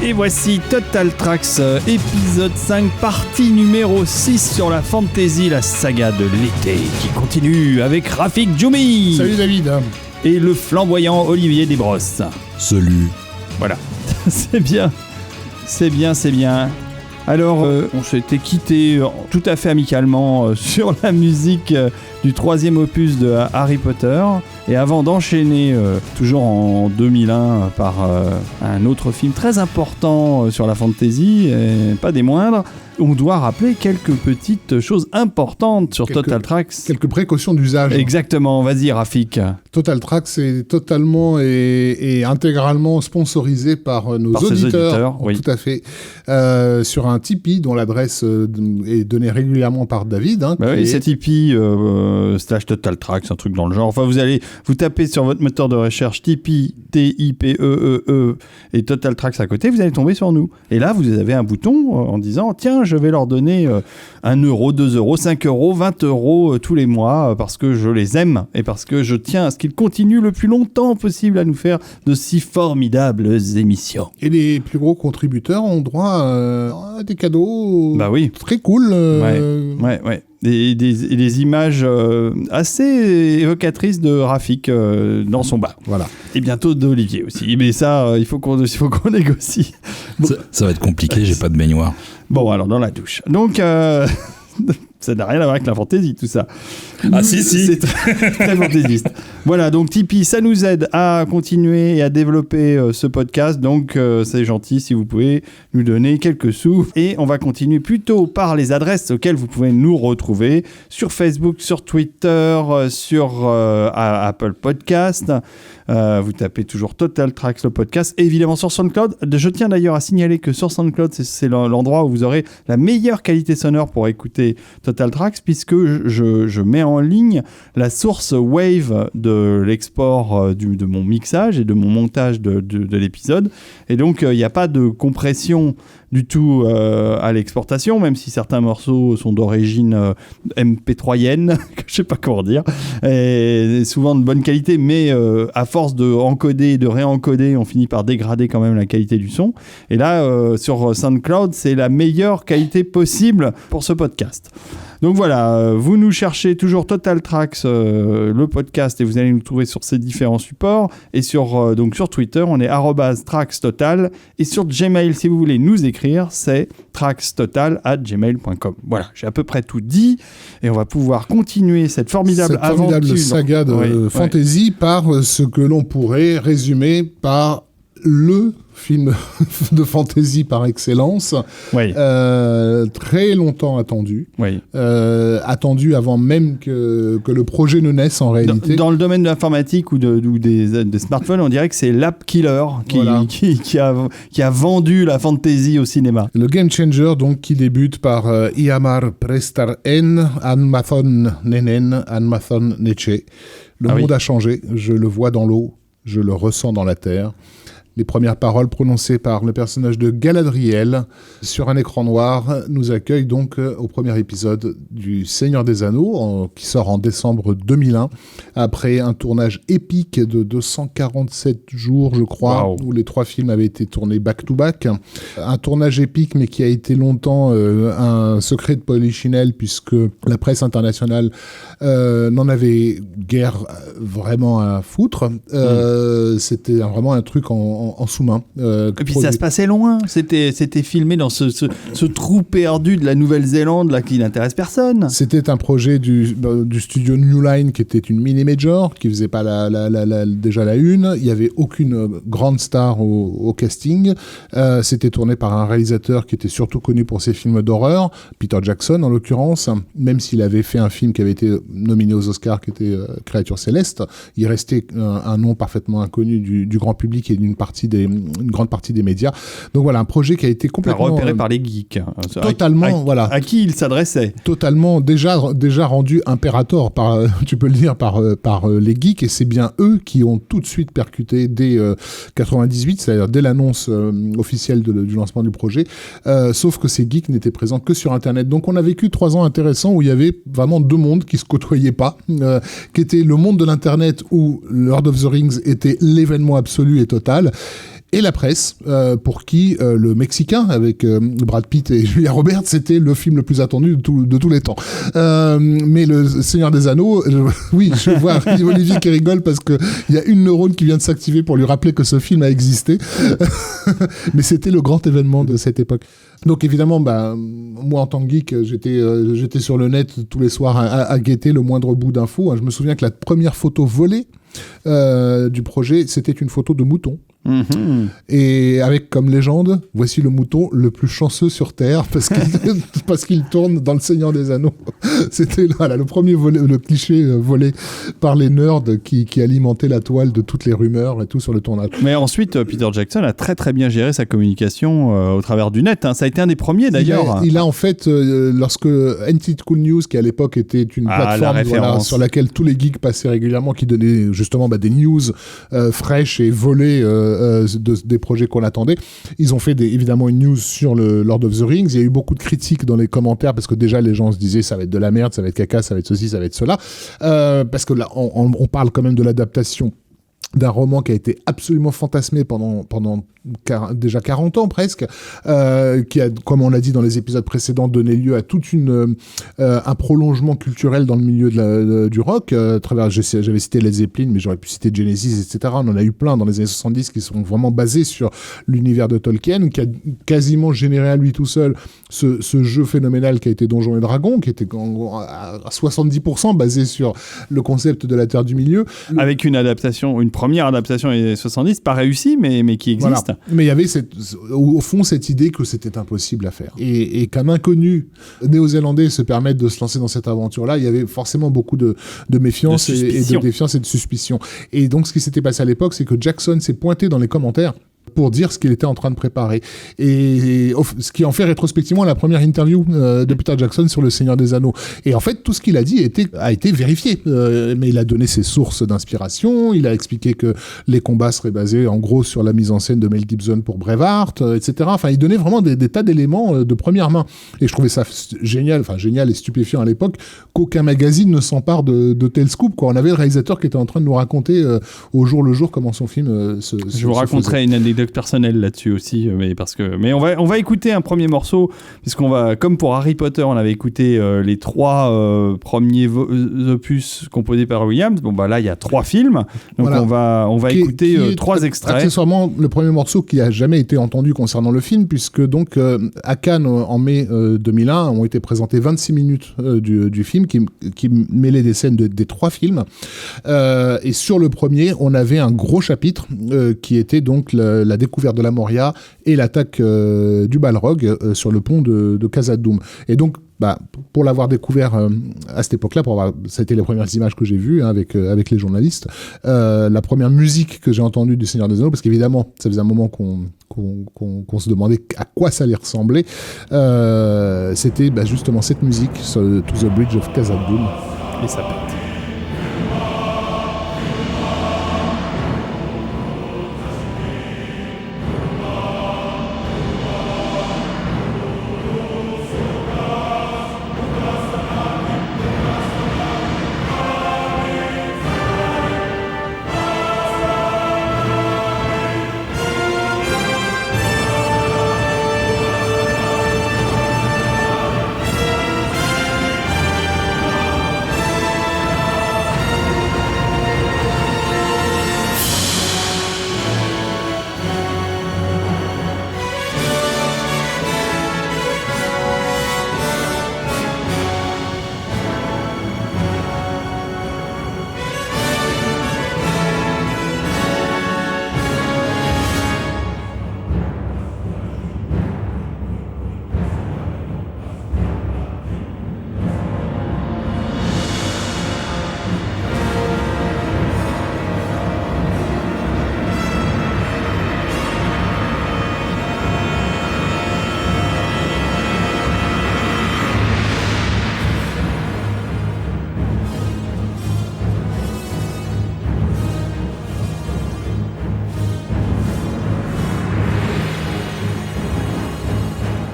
Et voici Total Tracks, épisode 5, partie numéro 6 sur la fantasy, la saga de l'été, qui continue avec Rafik Djoumi. Salut David. Et le flamboyant Olivier Desbrosses. Salut. Voilà, c'est bien. Alors, on s'était quitté tout à fait amicalement sur la musique du troisième opus de Harry Potter. Et avant d'enchaîner, toujours en 2001, par un autre film très important sur la fantasy, et pas des moindres, on doit rappeler quelques petites choses importantes sur Total Tracks. Quelques précautions d'usage. Exactement, vas-y Rafik. Total Tracks est totalement et intégralement sponsorisé par nos auditeurs. Oui. Tout à fait. Sur un Tipeee dont l'adresse est donnée régulièrement par David. Oui, c'est Tipeee / Total Tracks, un truc dans le genre. Enfin, vous tapez sur votre moteur de recherche Tipeee, T-I-P-E-E-E, et Total Tracks à côté, vous allez tomber sur nous. Et là, vous avez un bouton en disant, tiens, je vais leur donner 1 euro, 2 euros, 5 euros, 20 euros tous les mois parce que je les aime et parce que je tiens à ce qu'ils continuent le plus longtemps possible à nous faire de si formidables émissions. Et les plus gros contributeurs ont droit à des cadeaux très cool. Ouais. Des images assez évocatrices de Rafik dans son bar. Voilà. Et bientôt d'Olivier aussi. Mais ça, il faut qu'on négocie. Bon. Ça va être compliqué, j'ai pas de baignoire. Bon, alors dans la douche. Donc, ça n'a rien à voir avec la fantaisie, tout ça. Ah si. C'est très fantaisiste. Voilà, donc Tipeee, ça nous aide à continuer et à développer ce podcast. Donc, c'est gentil si vous pouvez nous donner quelques sous. Et on va continuer plutôt par les adresses auxquelles vous pouvez nous retrouver sur Facebook, sur Twitter, sur Apple Podcast. Vous tapez toujours Total Tracks, le podcast, et évidemment sur SoundCloud. Je tiens d'ailleurs à signaler que sur SoundCloud, c'est l'endroit où vous aurez la meilleure qualité sonore pour écouter Total Tracks, puisque je mets en ligne la source Wave de l'export de mon mixage et de mon montage de l'épisode. Et donc, il n'y a pas de compression du tout à l'exportation, même si certains morceaux sont d'origine MP3ienne, je ne sais pas comment dire, et souvent de bonne qualité, mais à force de encoder et de réencoder, on finit par dégrader quand même la qualité du son. Et là, sur SoundCloud, c'est la meilleure qualité possible pour ce podcast. Donc voilà, vous nous cherchez toujours Total Tracks, le podcast, et vous allez nous trouver sur ces différents supports. Et sur Twitter, on est @TracksTotal. Et sur Gmail, si vous voulez nous écrire, c'est trackstotal@gmail.com. Voilà, j'ai à peu près tout dit. Et on va pouvoir continuer cette formidable saga de fantasy par ce que l'on pourrait résumer par le film de fantasy par excellence, très longtemps attendu, attendu avant même que le projet ne naisse en réalité. Dans le domaine de l'informatique ou des smartphones, on dirait que c'est l'app killer qui a vendu la fantasy au cinéma. Le Game Changer, donc, qui débute par Iamar Prestar En, Anmathon Nenen, Anmathon Neche. Le monde a changé, je le vois dans l'eau, je le ressens dans la terre. Les premières paroles prononcées par le personnage de Galadriel sur un écran noir nous accueillent donc au premier épisode du Seigneur des Anneaux, qui sort en décembre 2001, après un tournage épique de 247 jours, je crois, où les 3 films avaient été tournés back-to-back. Un tournage épique, mais qui a été longtemps un secret de Polichinelle, puisque la presse internationale n'en avait guère vraiment à foutre. C'était vraiment un truc en sous-main. Et puis ça se passait loin, c'était filmé dans ce trou perdu de la Nouvelle-Zélande là, qui n'intéresse personne. C'était un projet du studio New Line, qui était une mini-major, qui faisait pas déjà la une. Il n'y avait aucune grande star au casting. C'était tourné par un réalisateur qui était surtout connu pour ses films d'horreur, Peter Jackson en l'occurrence, même s'il avait fait un film qui avait été nominé aux Oscars, qui était Créature Céleste. Il restait un nom parfaitement inconnu du grand public et d'une grande partie des médias. Donc voilà, un projet qui a été complètement repéré par les geeks. Totalement, à qui il s'adressait. Totalement, déjà rendu impérator tu peux le dire, par les geeks, et c'est bien eux qui ont tout de suite percuté dès 98, c'est-à-dire dès l'annonce officielle du lancement du projet, sauf que ces geeks n'étaient présents que sur Internet. Donc on a vécu 3 ans intéressants où il y avait vraiment 2 mondes qui se côtoyaient pas, qui était le monde de l'Internet où Lord of the Rings était l'événement absolu et total, et la presse, pour qui le Mexicain, avec Brad Pitt et Julia Roberts, c'était le film le plus attendu de tous les temps. Mais le Seigneur des Anneaux, oui, je vois Olivier qui rigole parce qu'il y a une neurone qui vient de s'activer pour lui rappeler que ce film a existé. Mais c'était le grand événement de cette époque. Donc évidemment, moi en tant que geek, j'étais sur le net tous les soirs à guetter le moindre bout d'infos. Je me souviens que la première photo volée du projet, c'était une photo de mouton. Mmh. Et avec comme légende, voici le mouton le plus chanceux sur Terre parce qu'il tourne dans le Seigneur des Anneaux. C'était le premier le cliché volé par les nerds qui alimentaient la toile de toutes les rumeurs et tout sur le tournage. Mais ensuite, Peter Jackson a très très bien géré sa communication au travers du net. Ça a été un des premiers d'ailleurs. Il a en fait, lorsque NT Cool News, qui à l'époque était une plateforme sur laquelle tous les geeks passaient régulièrement, qui donnait justement des news fraîches et volées des projets qu'on attendait. Ils ont fait évidemment une news sur le Lord of the Rings. Il y a eu beaucoup de critiques dans les commentaires parce que déjà les gens se disaient ça va être de la merde, ça va être caca, ça va être ceci, ça va être cela. Parce que là, on parle quand même de l'adaptation d'un roman qui a été absolument fantasmé pendant déjà 40 ans presque, qui a, comme on l'a dit dans les épisodes précédents, donné lieu à toute un prolongement culturel dans le milieu du rock. J'avais cité Led Zeppelin, mais j'aurais pu citer Genesis, etc. On en a eu plein dans les années 70 qui sont vraiment basés sur l'univers de Tolkien, qui a quasiment généré à lui tout seul ce jeu phénoménal qui a été Donjons et Dragons, qui était à 70% basé sur le concept de la Terre du Milieu. Avec une première adaptation des 70, pas réussie, mais qui existe. Voilà. Mais il y avait au fond cette idée que c'était impossible à faire. Et qu'un inconnu néo-zélandais se permette de se lancer dans cette aventure-là, il y avait forcément beaucoup de méfiance et de défiance et de suspicion. Et donc ce qui s'était passé à l'époque, c'est que Jackson s'est pointé dans les commentaires pour dire ce qu'il était en train de préparer. Et ce qui en fait rétrospectivement la première interview de Peter Jackson sur Le Seigneur des Anneaux. Et en fait, tout ce qu'il a dit a été vérifié. Mais il a donné ses sources d'inspiration, il a expliqué que les combats seraient basés en gros sur la mise en scène de Mel Gibson pour Braveheart, etc. Enfin, il donnait vraiment des tas d'éléments de première main. Et je trouvais ça génial et stupéfiant à l'époque qu'aucun magazine ne s'empare de tel scoop, quoi. On avait le réalisateur qui était en train de nous raconter au jour le jour comment son film Je vous raconterai une anecdote personnelle là-dessus aussi, mais on va écouter un premier morceau, puisqu'on va, comme pour Harry Potter, on avait écouté les 3 premiers opus composés par Williams. Bon là il y a 3 films, donc voilà. on va écouter 3 extraits. Accessoirement le premier morceau qui a jamais été entendu concernant le film, puisque donc à Cannes en mai 2001 ont été présentées 26 minutes du film qui mêlait des scènes des 3 films, et sur le premier on avait un gros chapitre qui était donc la découverte de la Moria et l'attaque du Balrog sur le pont de Khazad-dûm. Et donc, pour l'avoir découvert à cette époque-là, ça a été les premières images que j'ai vues avec les journalistes, la première musique que j'ai entendue du Seigneur des Anneaux, parce qu'évidemment, ça faisait un moment qu'on se demandait à quoi ça allait ressembler, c'était justement cette musique, To the Bridge of Khazad-dûm. Et ça pète.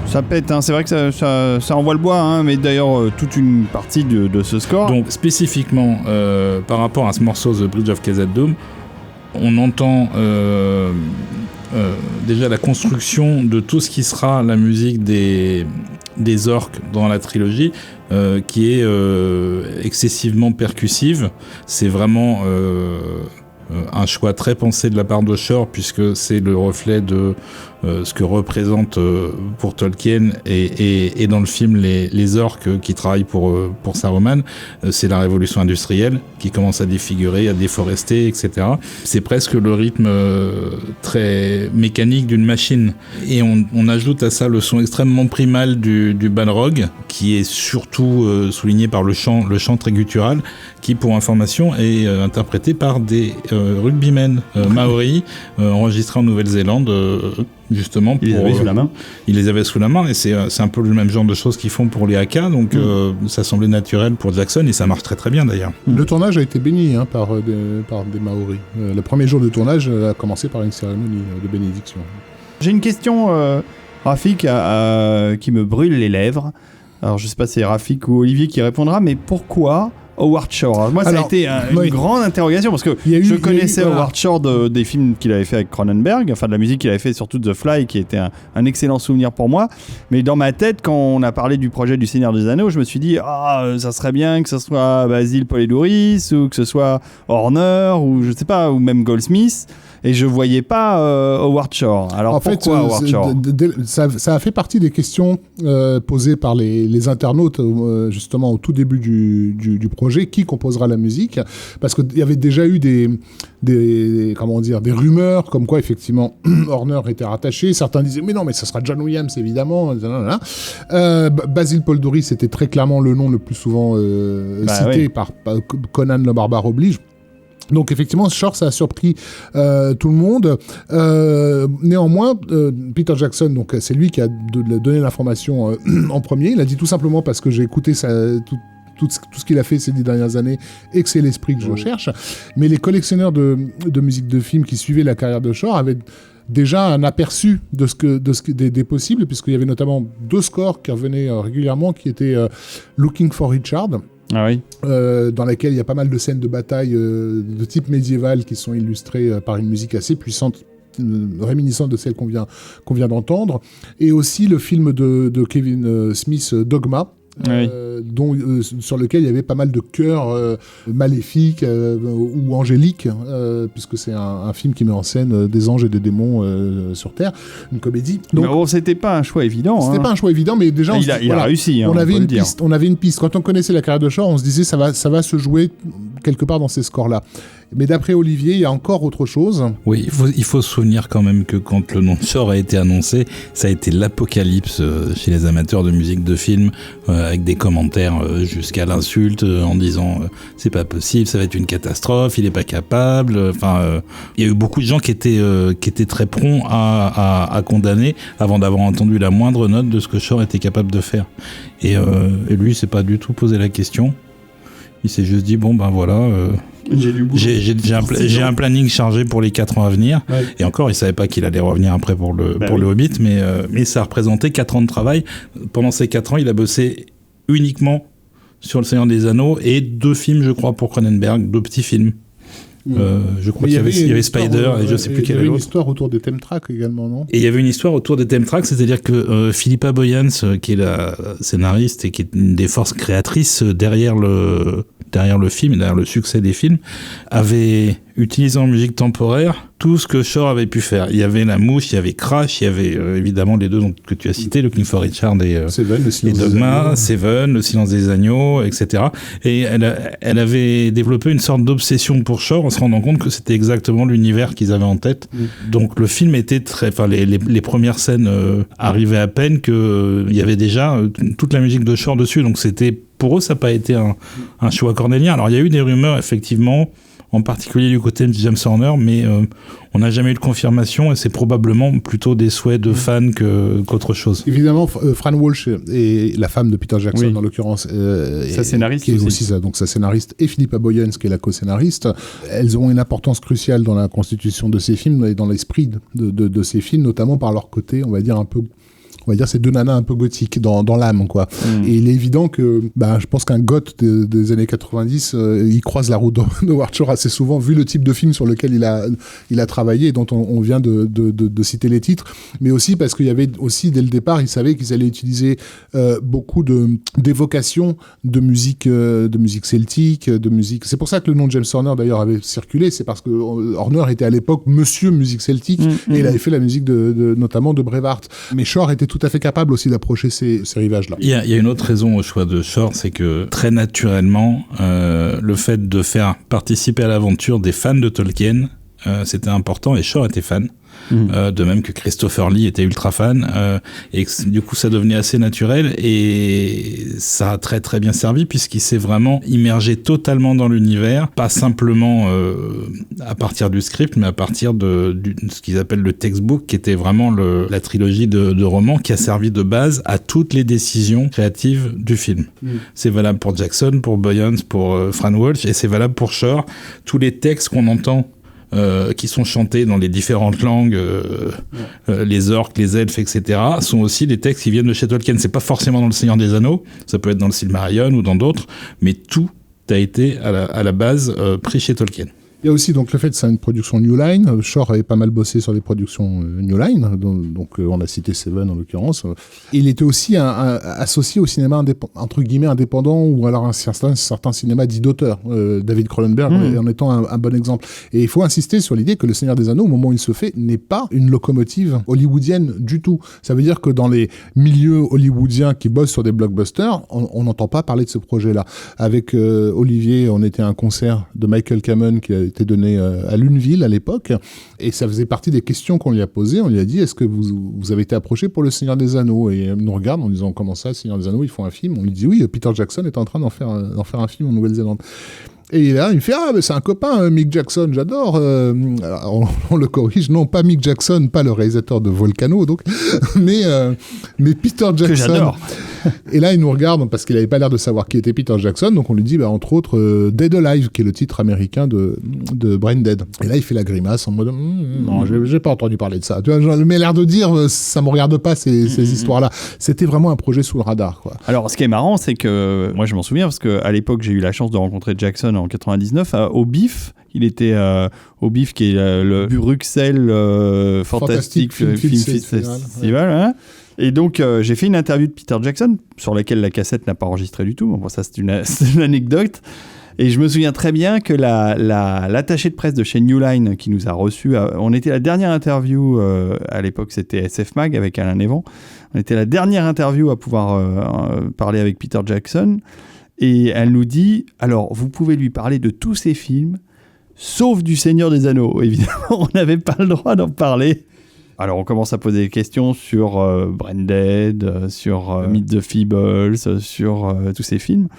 Ça pète, c'est vrai que ça envoie le bois, mais d'ailleurs toute une partie de ce score. Donc spécifiquement par rapport à ce morceau The Bridge of Khazad-dûm, on entend déjà la construction de tout ce qui sera la musique des orques dans la trilogie, qui est excessivement percussive. C'est vraiment un choix très pensé de la part de Shore, puisque c'est le reflet de ce que représente pour Tolkien et dans le film les orques qui travaillent pour Saruman. C'est la révolution industrielle qui commence à défigurer, à déforester, etc. C'est presque le rythme très mécanique d'une machine. Et on ajoute à ça le son extrêmement primal du Balrog, qui est surtout souligné par le chant très guttural, qui, pour information, est interprété par des rugbymen maoris enregistrés en Nouvelle-Zélande, justement. Il les avait sous la main. Il les avait sous la main, et c'est un peu le même genre de choses qu'ils font pour les Haka, donc ça semblait naturel pour Jackson, et ça marche très très bien d'ailleurs. Le tournage a été béni par des Maoris. Le premier jour de tournage a commencé par une cérémonie de bénédiction. J'ai une question, Rafik, qui me brûle les lèvres. Alors, je sais pas si c'est Rafik ou Olivier qui répondra, mais pourquoi Howard Shore? Alors, moi, ça a été une grande interrogation, parce que je connaissais Howard Shore des films qu'il avait fait avec Cronenberg, enfin de la musique qu'il avait fait, surtout The Fly, qui était un excellent souvenir pour moi. Mais dans ma tête, quand on a parlé du projet du Seigneur des Anneaux, je me suis dit, ça serait bien que ce soit Basil Poledouris, ou que ce soit Horner, ou je sais pas, ou même Goldsmith. Et je voyais pas Howard Shore. Alors, pourquoi Howard Shore? Ça a fait partie des questions posées par les internautes, justement, au tout début du projet. Qui composera la musique? Parce qu'il y avait déjà eu des rumeurs comme quoi, effectivement, Horner était rattaché. Certains disaient, mais non, mais ça sera John Williams, évidemment. Basil Poledouris, c'était très clairement le nom le plus souvent cité par Conan le Barbare oblige. Donc effectivement, Shore, ça a surpris tout le monde. Néanmoins, Peter Jackson, donc c'est lui qui a donné l'information en premier. Il a dit tout simplement parce que j'ai écouté tout ce qu'il a fait ces 10 dernières années et que c'est l'esprit que je recherche. Mais les collectionneurs de musique de film qui suivaient la carrière de Shore avaient déjà un aperçu des possibles, puisqu'il y avait notamment 2 scores qui revenaient régulièrement, qui étaient Looking for Richard, dans laquelle il y a pas mal de scènes de bataille de type médiéval qui sont illustrées par une musique assez puissante, réminiscente de celle qu'on vient d'entendre, et aussi le film de Kevin Smith, Dogma, sur lequel il y avait pas mal de chœurs maléfiques ou angéliques, puisque c'est un film qui met en scène des anges et des démons sur Terre, une comédie. Donc, mais c'était pas un choix évident. C'était pas un choix évident, mais déjà il a réussi. On avait une piste. Quand on connaissait la carrière de Shore, on se disait ça va se jouer quelque part dans ces scores-là. Mais d'après Olivier, il y a encore autre chose. Oui, il faut se souvenir quand même que quand le nom de Shore a été annoncé, ça a été l'apocalypse chez les amateurs de musique de film, avec des commentaires jusqu'à l'insulte en disant c'est pas possible, ça va être une catastrophe, il est pas capable. Il y a eu beaucoup de gens qui étaient très prompts à condamner avant d'avoir entendu la moindre note de ce que Shore était capable de faire. Et lui, il s'est pas du tout posé la question. Il s'est juste dit j'ai un planning chargé pour les 4 ans à venir. Ouais. Et encore, il savait pas qu'il allait revenir après pour le Hobbit, mais ça représentait 4 ans de travail. Pendant ces 4 ans, il a bossé uniquement sur Le Seigneur des Anneaux et 2 films, je crois, pour Cronenberg, 2 petits films. Je crois qu'il y avait Spider et je sais plus quel autre. Il y avait une histoire autour des theme tracks également, non? Et il y avait une histoire autour des theme tracks, c'est-à-dire que Philippa Boyens, qui est la scénariste et qui est une des forces créatrices derrière le film, derrière le succès des films, avait utilisé en musique temporaire tout ce que Shore avait pu faire. Il y avait La Mouche, il y avait Crash, il y y avait évidemment les 2 que tu as cités, Looking for Richard et Dogma, Seven, Le Silence des Agneaux, etc. Et elle avait développé une sorte d'obsession pour Shore en se rendant compte que c'était exactement l'univers qu'ils avaient en tête. Donc le film était les premières scènes arrivaient à peine qu'il y avait déjà toute la musique de Shore dessus. Donc pour eux, ça n'a pas été un choix cornélien. Alors il y a eu des rumeurs, effectivement, en particulier du côté de James Horner, mais on n'a jamais eu de confirmation et c'est probablement plutôt des souhaits de fans qu'autre chose. Évidemment, Fran Walsh est la femme de Peter Jackson, en l'occurrence. Sa scénariste qui est aussi ça, donc sa scénariste, et Philippa Boyens, qui est la co-scénariste. Elles ont une importance cruciale dans la constitution de ces films et dans l'esprit de ces films, notamment par leur côté, on va dire, un peu on va dire, ces deux nanas un peu gothiques dans l'âme, quoi. Et il est évident que, je pense qu'un goth des années 90, il croise la route de Howard Shore assez souvent, vu le type de film sur lequel il a travaillé et dont on vient de citer les titres, mais aussi parce qu'il y avait aussi, dès le départ, ils savaient qu'ils allaient utiliser beaucoup d'évocations de musique celtique, de musique. C'est pour ça que le nom de James Horner, d'ailleurs, avait circulé, c'est parce que Horner était à l'époque monsieur musique celtique, et il avait fait la musique notamment de Braveheart. Mais Shore était tout à fait capable aussi d'approcher ces rivages-là. Il y a une autre raison au choix de Shore, c'est que très naturellement, le fait de faire participer à l'aventure des fans de Tolkien, c'était important, et Shore était fan. De même que Christopher Lee était ultra fan, et du coup ça devenait assez naturel, et ça a très très bien servi puisqu'il s'est vraiment immergé totalement dans l'univers, pas simplement à partir du script, mais à partir de ce qu'ils appellent le textbook, qui était vraiment la trilogie de romans qui a servi de base à toutes les décisions créatives du film. C'est valable pour Jackson, pour Boyens, pour Fran Walsh, et c'est valable pour Shore. Tous les textes qu'on entend qui sont chantés dans les différentes langues, les orques, les elfes, etc., sont aussi des textes qui viennent de chez Tolkien. C'est pas forcément dans Le Seigneur des Anneaux, ça peut être dans le Silmarillion ou dans d'autres, mais tout a été à la base pris chez Tolkien. Il y a aussi donc le fait que c'est une production New Line. Shore avait pas mal bossé sur des productions New Line, donc on a cité Seven en l'occurrence. Il était aussi associé au cinéma entre guillemets indépendant, ou alors un certain cinéma dit d'auteur. David Cronenberg en étant un bon exemple. Et il faut insister sur l'idée que Le Seigneur des Anneaux, au moment où il se fait, n'est pas une locomotive hollywoodienne du tout. Ça veut dire que dans les milieux hollywoodiens qui bossent sur des blockbusters, on n'entend pas parler de ce projet-là. Avec Olivier, on était à un concert de Michael Kamen qui a été donné à Luneville à l'époque, et ça faisait partie des questions qu'on lui a posées. On lui a dit, est-ce que vous avez été approché pour Le Seigneur des Anneaux? Et il nous regarde en disant, comment ça, Le Seigneur des Anneaux, ils font un film? On lui dit, oui, Peter Jackson est en train d'en faire un film en Nouvelle-Zélande. Et là, il me fait, c'est un copain, Mick Jackson, j'adore. Alors, on le corrige, non, pas Mick Jackson, pas le réalisateur de Volcano, donc, mais Peter Jackson. Que j'adore. Et là, il nous regarde parce qu'il n'avait pas l'air de savoir qui était Peter Jackson, donc on lui dit, entre autres, Dead Alive, qui est le titre américain de Brain Dead. Et là, il fait la grimace en mode, non, j'ai pas entendu parler de ça. Tu vois, mais l'air de dire, ça me regarde pas ces histoires-là. C'était vraiment un projet sous le radar, quoi. Alors, ce qui est marrant, c'est que moi, je m'en souviens parce qu'à l'époque, j'ai eu la chance de rencontrer Jackson en 99 au BIF. Il était au BIF, qui est le Bruxelles Fantastic Film Festival. Hein. Et donc, j'ai fait une interview de Peter Jackson, sur laquelle la cassette n'a pas enregistré du tout. Bon, ça, c'est une anecdote. Et je me souviens très bien que l'attaché de presse de chez New Line qui nous a reçus, on était la dernière interview, à l'époque c'était SF Mag avec Alain Lévent, on était la dernière interview à pouvoir parler avec Peter Jackson. Et elle nous dit, alors vous pouvez lui parler de tous ses films, sauf du Seigneur des Anneaux. Évidemment, on n'avait pas le droit d'en parler. Alors on commence à poser des questions sur Brain Dead, sur Meet the Feebles, sur tous ces films.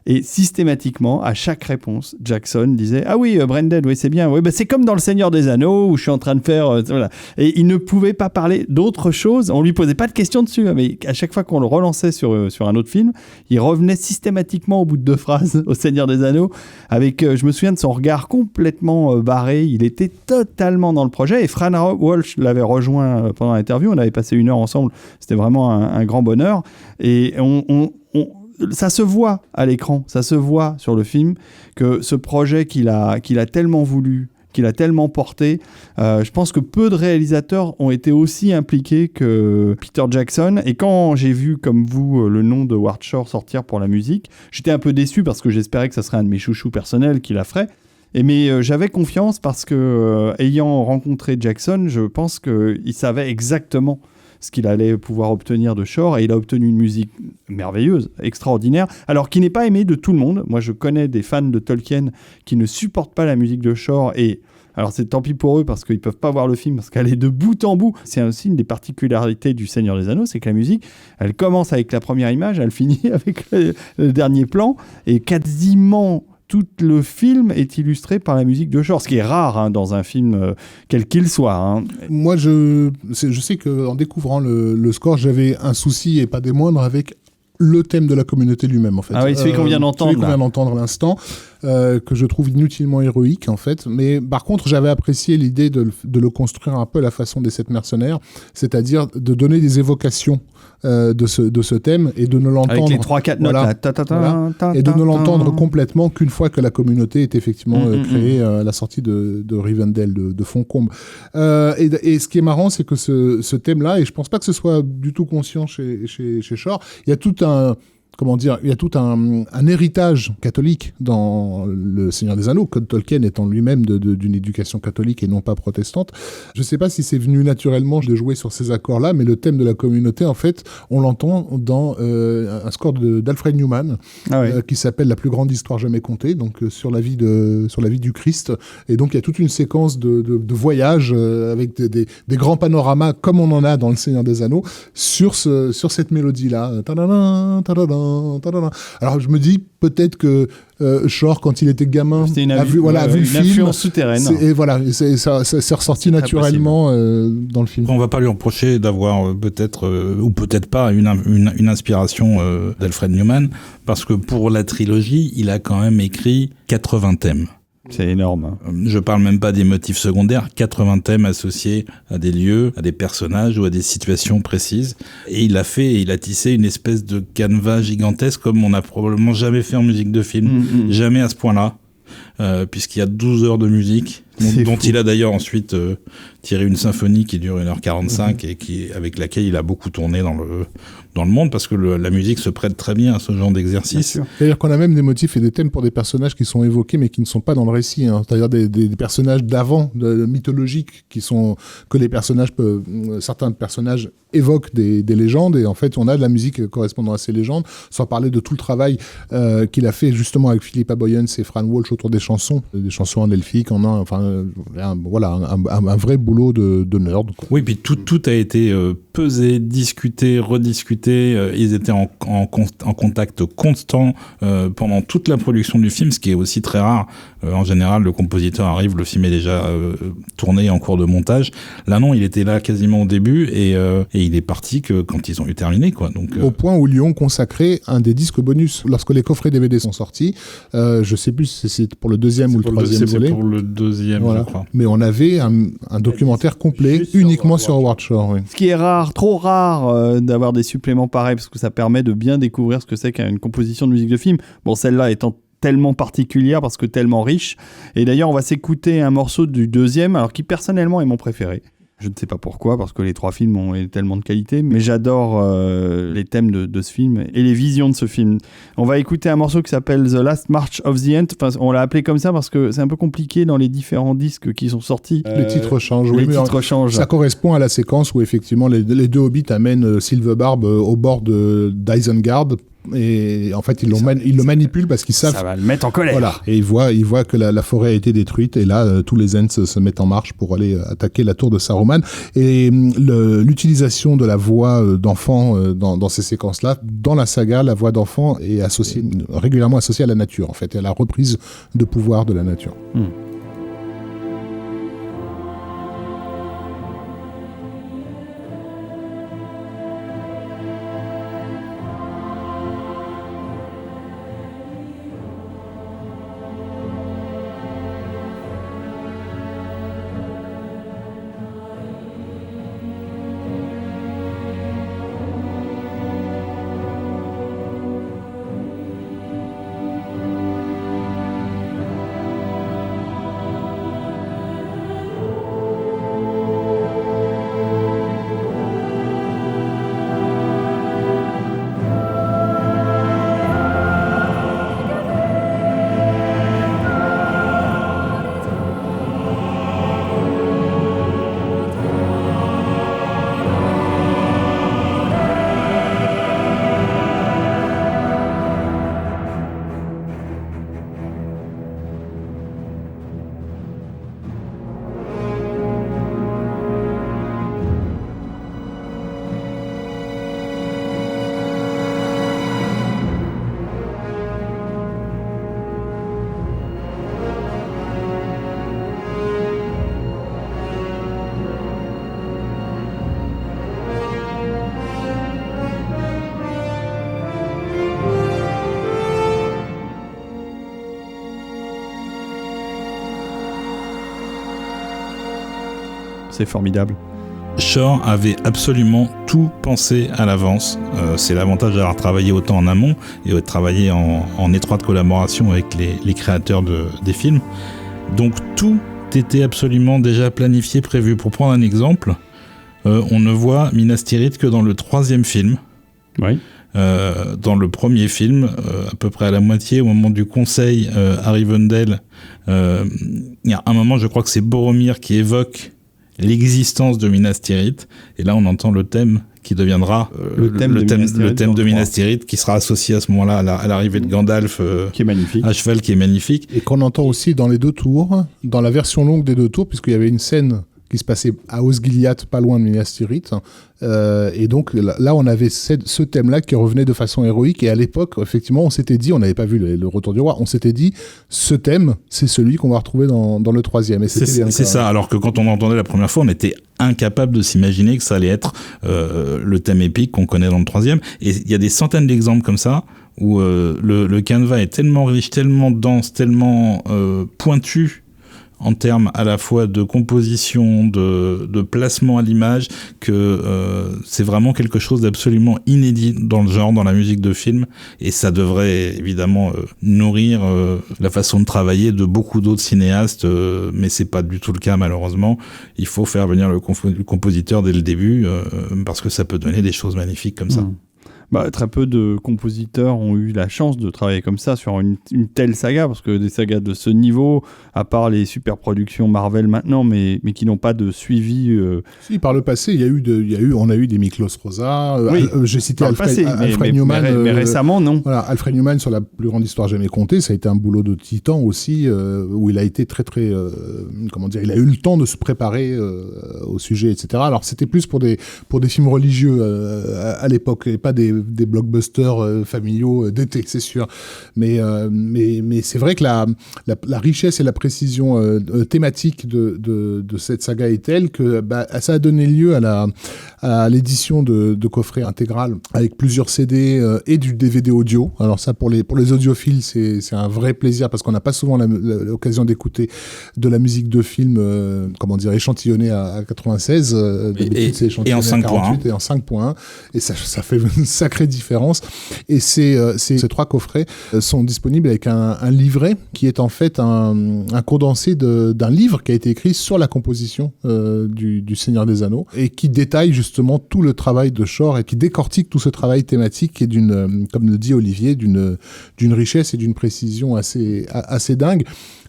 Et systématiquement, à chaque réponse, Jackson disait « Ah oui, Brain Dead, oui, c'est bien. Oui, c'est comme dans Le Seigneur des Anneaux où je suis en train de faire... voilà. » Et il ne pouvait pas parler d'autre chose. On ne lui posait pas de questions dessus, mais à chaque fois qu'on le relançait sur un autre film, il revenait systématiquement au bout de 2 phrases au Seigneur des Anneaux avec, je me souviens de son regard complètement barré. Il était totalement dans le projet. Et Fran Walsh l'avait rejoint pendant l'interview. On avait passé 1 heure ensemble. C'était vraiment un grand bonheur. Et ça se voit à l'écran, ça se voit sur le film que ce projet qu'il a tellement voulu, qu'il a tellement porté, je pense que peu de réalisateurs ont été aussi impliqués que Peter Jackson. Et quand j'ai vu, comme vous, le nom de Howard Shore sortir pour la musique, j'étais un peu déçu parce que j'espérais que ça serait un de mes chouchous personnels qui la ferait. Mais j'avais confiance parce que, ayant rencontré Jackson, je pense qu'il savait exactement ce qu'il allait pouvoir obtenir de Shore, et il a obtenu une musique merveilleuse, extraordinaire, alors qui n'est pas aimée de tout le monde. Moi, je connais des fans de Tolkien qui ne supportent pas la musique de Shore, et alors c'est tant pis pour eux parce qu'ils ne peuvent pas voir le film, parce qu'elle est de bout en bout. C'est aussi une des particularités du Seigneur des Anneaux, c'est que la musique, elle commence avec la première image, elle finit avec le dernier plan, et quasiment tout le film est illustré par la musique de Shore, ce qui est rare dans un film quel qu'il soit. Moi, je sais qu'en découvrant le score, j'avais un souci, et pas des moindres, avec le thème de la communauté lui-même, en fait. Ah oui, celui qu'on vient d'entendre. Celui qu'on vient d'entendre à l'instant. que je trouve inutilement héroïque en fait. Mais par contre, j'avais apprécié l'idée de le construire un peu à la façon des 7 mercenaires, c'est-à-dire de donner des évocations de ce thème et de ne l'entendre avec les 3-4 notes là. Et de ne l'entendre complètement qu'une fois que la communauté est effectivement créée à la sortie de Rivendell, de Foncombe. Et ce qui est marrant, c'est que ce thème-là, et je pense pas que ce soit du tout conscient chez Shore, il y a tout un héritage catholique dans Le Seigneur des Anneaux, Tolkien étant lui-même d'une éducation catholique et non pas protestante. Je ne sais pas si c'est venu naturellement de jouer sur ces accords-là, mais le thème de la communauté, en fait, on l'entend dans un score d'Alfred Newman, qui s'appelle La plus grande histoire jamais contée, donc sur la vie du Christ. Et donc il y a toute une séquence de voyages avec des grands panoramas, comme on en a dans Le Seigneur des Anneaux, sur cette mélodie-là. Ta-da-da, ta-da-da. Alors je me dis peut-être que Shore, quand il était gamin, a vu le film, influence souterraine. Et voilà, c'est ressorti naturellement dans le film. On va pas lui reprocher d'avoir peut-être ou peut-être pas une inspiration d'Alfred Newman, parce que pour la trilogie, il a quand même écrit 80 thèmes. C'est énorme. Je parle même pas des motifs secondaires, 80 thèmes associés à des lieux, à des personnages ou à des situations précises. Et il a tissé une espèce de canevas gigantesque comme on n'a probablement jamais fait en musique de film. Jamais à ce point-là. Puisqu'il y a 12 heures de musique, dont il a d'ailleurs ensuite tiré une symphonie qui dure 1h45 et avec laquelle il a beaucoup tourné dans le monde, parce que la musique se prête très bien à ce genre d'exercice. C'est-à-dire qu'on a même des motifs et des thèmes pour des personnages qui sont évoqués mais qui ne sont pas dans le récit, hein. C'est-à-dire des personnages d'avant, mythologiques, que certains personnages évoquent des légendes, et en fait on a de la musique correspondant à ces légendes, sans parler de tout le travail qu'il a fait justement avec Philippa Boyens et Fran Walsh autour des chansons en elfique, un vrai boulot de nerd, quoi. Oui, puis tout a été pesé, discuté, rediscuté. Ils étaient en contact constant pendant toute la production du film, ce qui est aussi très rare. En général, le compositeur arrive, le film est déjà tourné en cours de montage. Là, non, il était là quasiment au début et il est parti que quand ils ont eu terminé, quoi. Donc, au point où ils lui ont consacré un des disques bonus lorsque les coffrets DVD sont sortis. Je sais plus si c'est pour le deuxième ou le troisième volet. C'est pour le deuxième, voilà. Je crois. Mais on avait un documentaire complet uniquement sur Howard Shore. Oui. Ce qui est rare, trop rare d'avoir des suppléments pareils, parce que ça permet de bien découvrir ce que c'est qu'une composition de musique de film. Bon, celle-là étant tellement particulière parce que tellement riche. Et d'ailleurs, on va s'écouter un morceau du deuxième, alors qui personnellement est mon préféré. Je ne sais pas pourquoi, parce que les 3 films ont tellement de qualité, mais j'adore les thèmes de ce film et les visions de ce film. On va écouter un morceau qui s'appelle The Last March of the Ant. Enfin, on l'a appelé comme ça parce que c'est un peu compliqué dans les différents disques qui sont sortis. Les titres changent. Les titres changent. Ça correspond à la séquence où effectivement les 2 hobbits amènent Silverbarb au bord d'Isengard. Et en fait, ils le manipulent parce qu'ils savent. Ça va le mettre en colère. Voilà. Et ils voient que la forêt a été détruite. Et là, tous les Ents se mettent en marche pour aller attaquer la tour de Saruman. Et l'utilisation de la voix d'enfant dans ces séquences-là, dans la saga, la voix d'enfant est régulièrement associée à la nature, en fait, et à la reprise de pouvoir de la nature. c'est formidable. Shore avait absolument tout pensé à l'avance. C'est l'avantage d'avoir travaillé autant en amont et de travailler en étroite collaboration avec les créateurs des films. Donc tout était absolument déjà planifié, prévu. Pour prendre un exemple, on ne voit Minas Tirith que dans le 3e film. Oui. Dans le premier film, à peu près à la moitié, au moment du conseil à Rivendell, il y a un moment, je crois que c'est Boromir qui évoque l'existence de Minas Tirith, et là on entend le thème qui deviendra le thème de Minas Tirith, qui sera associé à ce moment-là à l'arrivée de Gandalf qui est magnifique. À cheval, qui est magnifique. Et qu'on entend aussi dans les 2 tours, dans la version longue des 2 tours, puisqu'il y avait une scène qui se passait à Osgiliath, pas loin de Minas Tirith. Et donc là, on avait ce thème-là qui revenait de façon héroïque. Et à l'époque, effectivement, on s'était dit, on n'avait pas vu le Retour du Roi, on s'était dit, ce thème, c'est celui qu'on va retrouver dans le 3e. Et c'est ça, alors que quand on entendait la première fois, on était incapable de s'imaginer que ça allait être le thème épique qu'on connaît dans le 3e. Et il y a des centaines d'exemples comme ça, où le canevas est tellement riche, tellement dense, tellement pointu, en termes à la fois de composition, de placement à l'image, que c'est vraiment quelque chose d'absolument inédit dans le genre, dans la musique de film, et ça devrait évidemment nourrir la façon de travailler de beaucoup d'autres cinéastes, mais c'est pas du tout le cas malheureusement. Il faut faire venir le compositeur dès le début, parce que ça peut donner des choses magnifiques comme ça. Très peu de compositeurs ont eu la chance de travailler comme ça sur une telle saga, parce que des sagas de ce niveau, à part les super productions Marvel maintenant, mais qui n'ont pas de suivi. Si, par le passé, on a eu des Miklos Rosa. Oui, j'ai cité Alfred Newman. Mais récemment, non. Voilà, Alfred Newman sur la plus grande histoire jamais contée, ça a été un boulot de titan aussi, où il a été très très, il a eu le temps de se préparer au sujet, etc. Alors c'était plus pour des films religieux à l'époque, et pas des blockbusters familiaux d'été, c'est sûr. Mais c'est vrai que la richesse et la précision thématique de cette saga est telle que ça a donné lieu à l'édition de coffrets intégral avec plusieurs CD et du DVD audio. Alors ça, pour les audiophiles, c'est un vrai plaisir, parce qu'on n'a pas souvent l'occasion d'écouter de la musique de film échantillonnée à 96. Et en 5.1. Et en 5.1. Et ça fait une sacrée différence. Et ces 3 coffrets sont disponibles avec un livret qui est en fait un condensé d'un livre qui a été écrit sur la composition du Seigneur des Anneaux, et qui détaille justement tout le travail de Shore, et qui décortique tout ce travail thématique qui est comme le dit Olivier, d'une richesse et d'une précision assez dingue,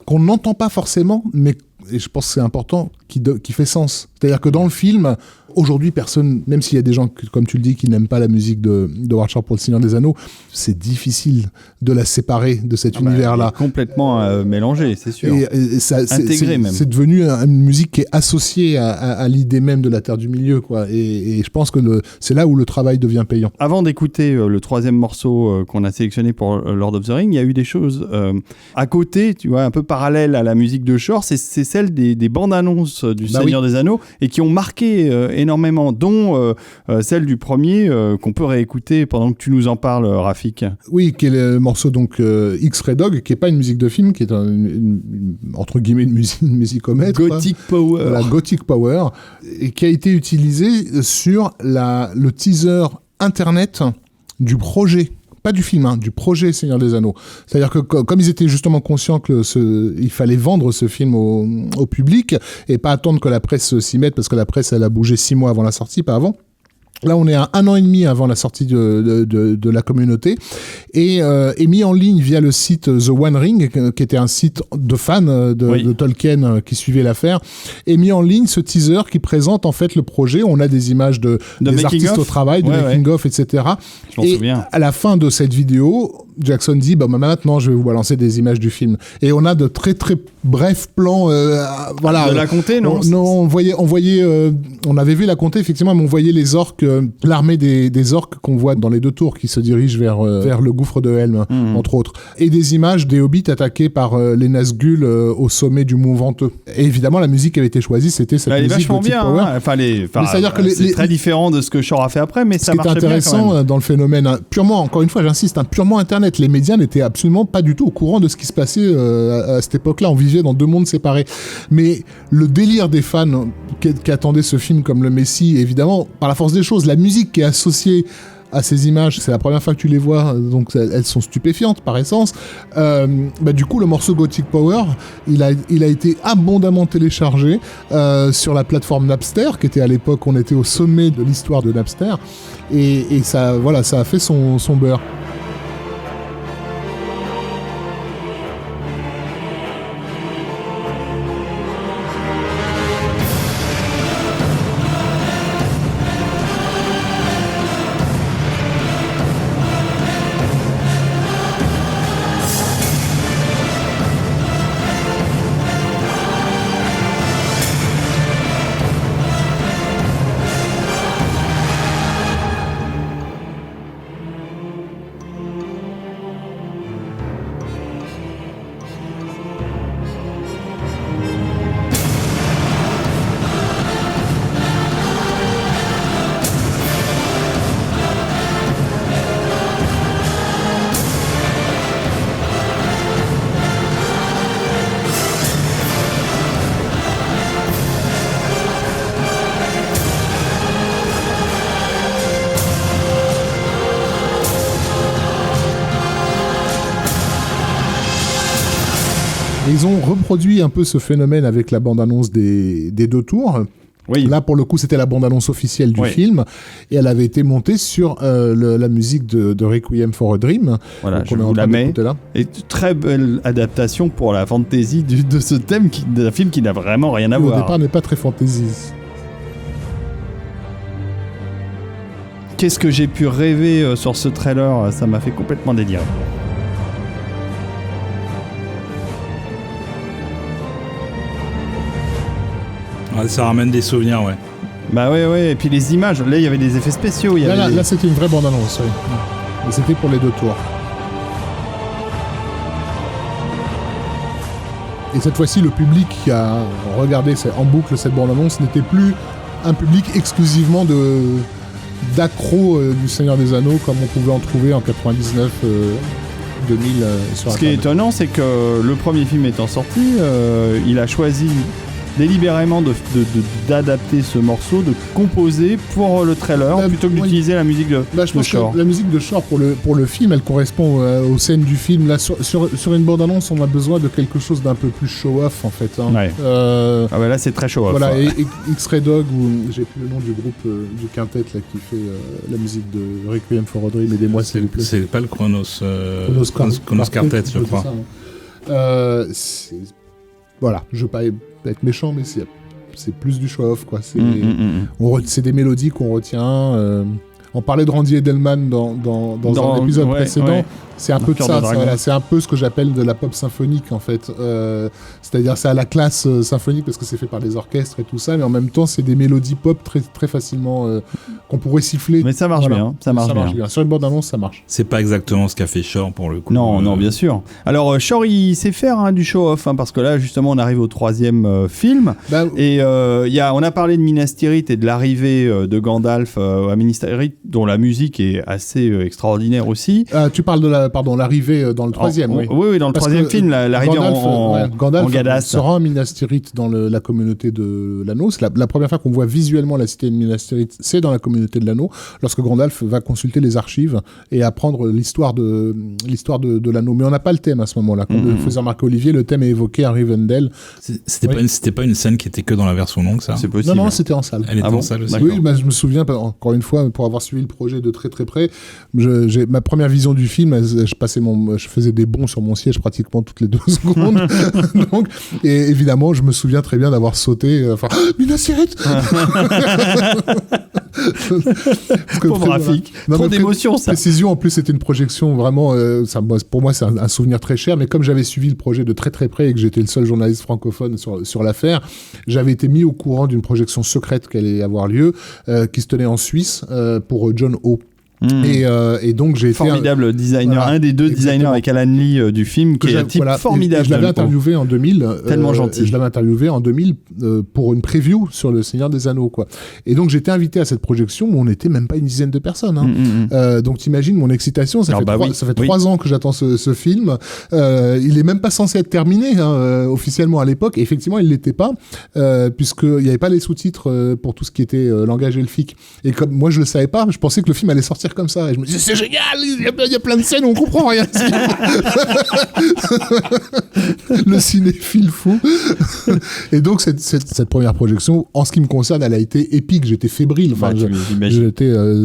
qu'on n'entend pas forcément, mais et je pense que c'est important, qui fait sens. C'est-à-dire que dans le film, aujourd'hui, personne, même s'il y a des gens, comme tu le dis, qui n'aiment pas la musique de Howard Shore pour le Seigneur des Anneaux, c'est difficile de la séparer de cet univers-là. Complètement mélangé, c'est sûr. Et ça, intégré même. C'est devenu une musique qui est associée à l'idée même de la Terre du Milieu, quoi. Et je pense que c'est là où le travail devient payant. Avant d'écouter le 3e morceau qu'on a sélectionné pour Lord of the Rings, il y a eu des choses à côté, tu vois, un peu parallèles à la musique de Shore. C'est celle des bandes annonces du Seigneur des Anneaux, et qui ont marqué énormément, dont celle du premier qu'on peut réécouter pendant que tu nous en parles, Rafik. Oui, qui est le morceau donc X-Ray Dog, qui est pas une musique de film, qui est entre guillemets une musicomètre. Gothic Power. Voilà, Gothic Power, et qui a été utilisé sur le teaser internet du projet. Pas du film, du projet Seigneur des Anneaux. C'est-à-dire que comme ils étaient justement conscients il fallait vendre ce film au public, et pas attendre que la presse s'y mette, parce que la presse, elle a bougé 6 mois avant la sortie, pas avant. Là, on est à 1 an et demi avant la sortie de la communauté, et mis en ligne via le site The One Ring, qui était un site de fans de Tolkien qui suivait l'affaire, et mis en ligne ce teaser qui présente en fait le projet. On a des images des artistes au travail, de making-of, etc. Je m'en souviens. À la fin de cette vidéo, Jackson dit maintenant je vais vous balancer des images du film, et on a de très très brefs plans. Voilà. De la comté, non? On avait vu la comté effectivement, mais on voyait les orques, l'armée des orques qu'on voit dans les 2 tours qui se dirigent vers le gouffre de Helm, entre autres, et des images des hobbits attaqués par les Nazgûl au sommet du Mont Venteux. Et évidemment, la musique qui avait été choisie, c'était cette musique Gothic Power. C'est très différent de ce que Shore a fait après, mais ça marchait bien. Ce qui est intéressant dans le phénomène purement, encore une fois, j'insiste, purement internet. Internet. Les médias n'étaient absolument pas du tout au courant de ce qui se passait à cette époque-là. On vivait dans 2 mondes séparés. Mais le délire des fans qui attendaient ce film comme le Messie, évidemment, par la force des choses, la musique qui est associée à ces images, c'est la première fois que tu les vois, donc elles sont stupéfiantes par essence. Du coup, le morceau Gothic Power, il a été abondamment téléchargé sur la plateforme Napster, qui était à l'époque, on était au sommet de l'histoire de Napster, et ça a fait son beurre. Et ils ont reproduit un peu ce phénomène avec la bande-annonce des 2 tours. Oui. Là, pour le coup, c'était la bande-annonce officielle du film, et elle avait été montée sur la musique de Requiem for a Dream. Voilà, donc je vous la mets. Et très belle adaptation pour la fantaisie de ce thème d'un film qui n'a vraiment rien à voir. Au départ, n'est pas très fantasy. Qu'est-ce que j'ai pu rêver sur ce trailer, ça m'a fait complètement délirer. Ça ramène des souvenirs, ouais. Bah ouais, et puis les images, là il y avait des effets spéciaux. Là, c'était une vraie bande-annonce, oui. Et c'était pour les 2 tours. Et cette fois-ci, le public qui a regardé en boucle cette bande-annonce n'était plus un public exclusivement d'accros du Seigneur des Anneaux, comme on pouvait en trouver en 99, 2000 sur Internet. Ce qui est étonnant, c'est que le premier film étant sorti, il a choisi délibérément d'adapter ce morceau, de composer pour le trailer plutôt que d'utiliser la musique de Shore. La musique de Shore pour le film, elle correspond aux scènes du film. Là, sur une bande-annonce, on a besoin de quelque chose d'un peu plus show-off en fait. Hein. Ouais. Là c'est très show-off. Voilà, et X-Ray Dog, ou j'ai plus le nom du groupe du quintet là, qui fait la musique de Requiem for a Dream, aidez-moi s'il vous plaît. C'est pas le Chronos Quartet, je crois. Voilà, je veux pas être méchant, mais c'est plus du show-off, quoi. C'est des mélodies qu'on retient. On parlait de Randy Edelman dans un épisode précédent. Ouais. C'est un peu de ça. C'est un peu ce que j'appelle de la pop symphonique, en fait. C'est-à-dire, c'est à la classe symphonique parce que c'est fait par des orchestres et tout ça, mais en même temps, c'est des mélodies pop très, très facilement qu'on pourrait siffler. Mais ça marche bien. Ça marche bien. Sur une bande-annonce, ça marche. C'est pas exactement ce qu'a fait Shore pour le coup. Non, bien sûr. Alors, Shore, il sait faire du show-off, parce que là, justement, on arrive au 3e film. Et on a parlé de Minas Tirith et de l'arrivée de Gandalf à Minas Tirith, dont la musique est assez extraordinaire aussi. Tu parles de l'arrivée dans le 3e, oui. Oui, dans le 3e film, l'arrivée Gandalf en Gadass. se rend à Minas Tirith dans la communauté de l'anneau. C'est la première fois qu'on voit visuellement la cité de Minas Tirith, c'est dans la communauté de l'anneau, lorsque Gandalf va consulter les archives et apprendre l'histoire de l'anneau. Mais on n'a pas le thème à ce moment-là. Comme le faisait remarquer Olivier, le thème est évoqué à Rivendell. C'était pas une scène qui était que dans la version longue, ça? C'est possible. Non, c'était en salle. Elle était en salle aussi. Oui, je me souviens, encore une fois, pour avoir suivi le projet de très très près, ma première vision du film, je faisais des bonds sur mon siège pratiquement toutes les 2 secondes. Donc, et évidemment, je me souviens très bien d'avoir sauté. Minas Tirith. Pauvre Rafik. Trop d'émotions, ça. Précision, en plus, c'était une projection vraiment. Pour moi, c'est un souvenir très cher. Mais comme j'avais suivi le projet de très très près et que j'étais le seul journaliste francophone sur l'affaire, j'avais été mis au courant d'une projection secrète qui allait avoir lieu, qui se tenait en Suisse pour John O. Et donc j'ai été formidable designer, un des deux designers avec Alan Lee du film, qui est un type formidable. Je l'avais interviewé en 2000. Tellement gentil. Je l'avais interviewé en 2000 pour une preview sur Le Seigneur des Anneaux, quoi. Et donc j'étais invité à cette projection où on n'était même pas une dizaine de personnes. Donc t'imagines mon excitation. Ça fait 3 ans que j'attends ce film. Il est même pas censé être terminé officiellement à l'époque. Et effectivement, il l'était pas puisqu'il n'y avait pas les sous-titres pour tout ce qui était langage elfique. Et comme moi je le savais pas, je pensais que le film allait sortir comme ça. Et je me disais, c'est génial, il y a plein de scènes où on comprend rien. Le cinéphile fou. Et donc, cette première projection, en ce qui me concerne, elle a été épique. J'étais fébrile. Enfin,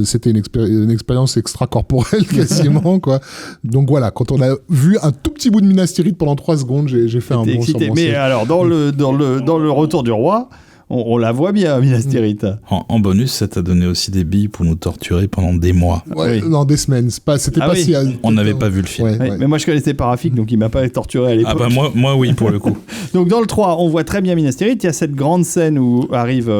c'était une expérience extracorporelle quasiment, quoi. Donc voilà, quand on a vu un tout petit bout de Minas Tirith pendant 3 secondes, j'ai fait un bond sur mon Mais alors, dans le Retour du Roi, on la voit bien, Minas Tirith. En bonus, ça t'a donné aussi des billes pour nous torturer pendant des mois. Ouais, non, des semaines. On n'avait pas vu le film. Ouais. Mais moi, je connaissais Parafik, donc il m'a pas torturé à l'époque. Ah bah moi oui, pour le coup. Donc dans le 3, on voit très bien Minas Tirith. Il y a cette grande scène où arrive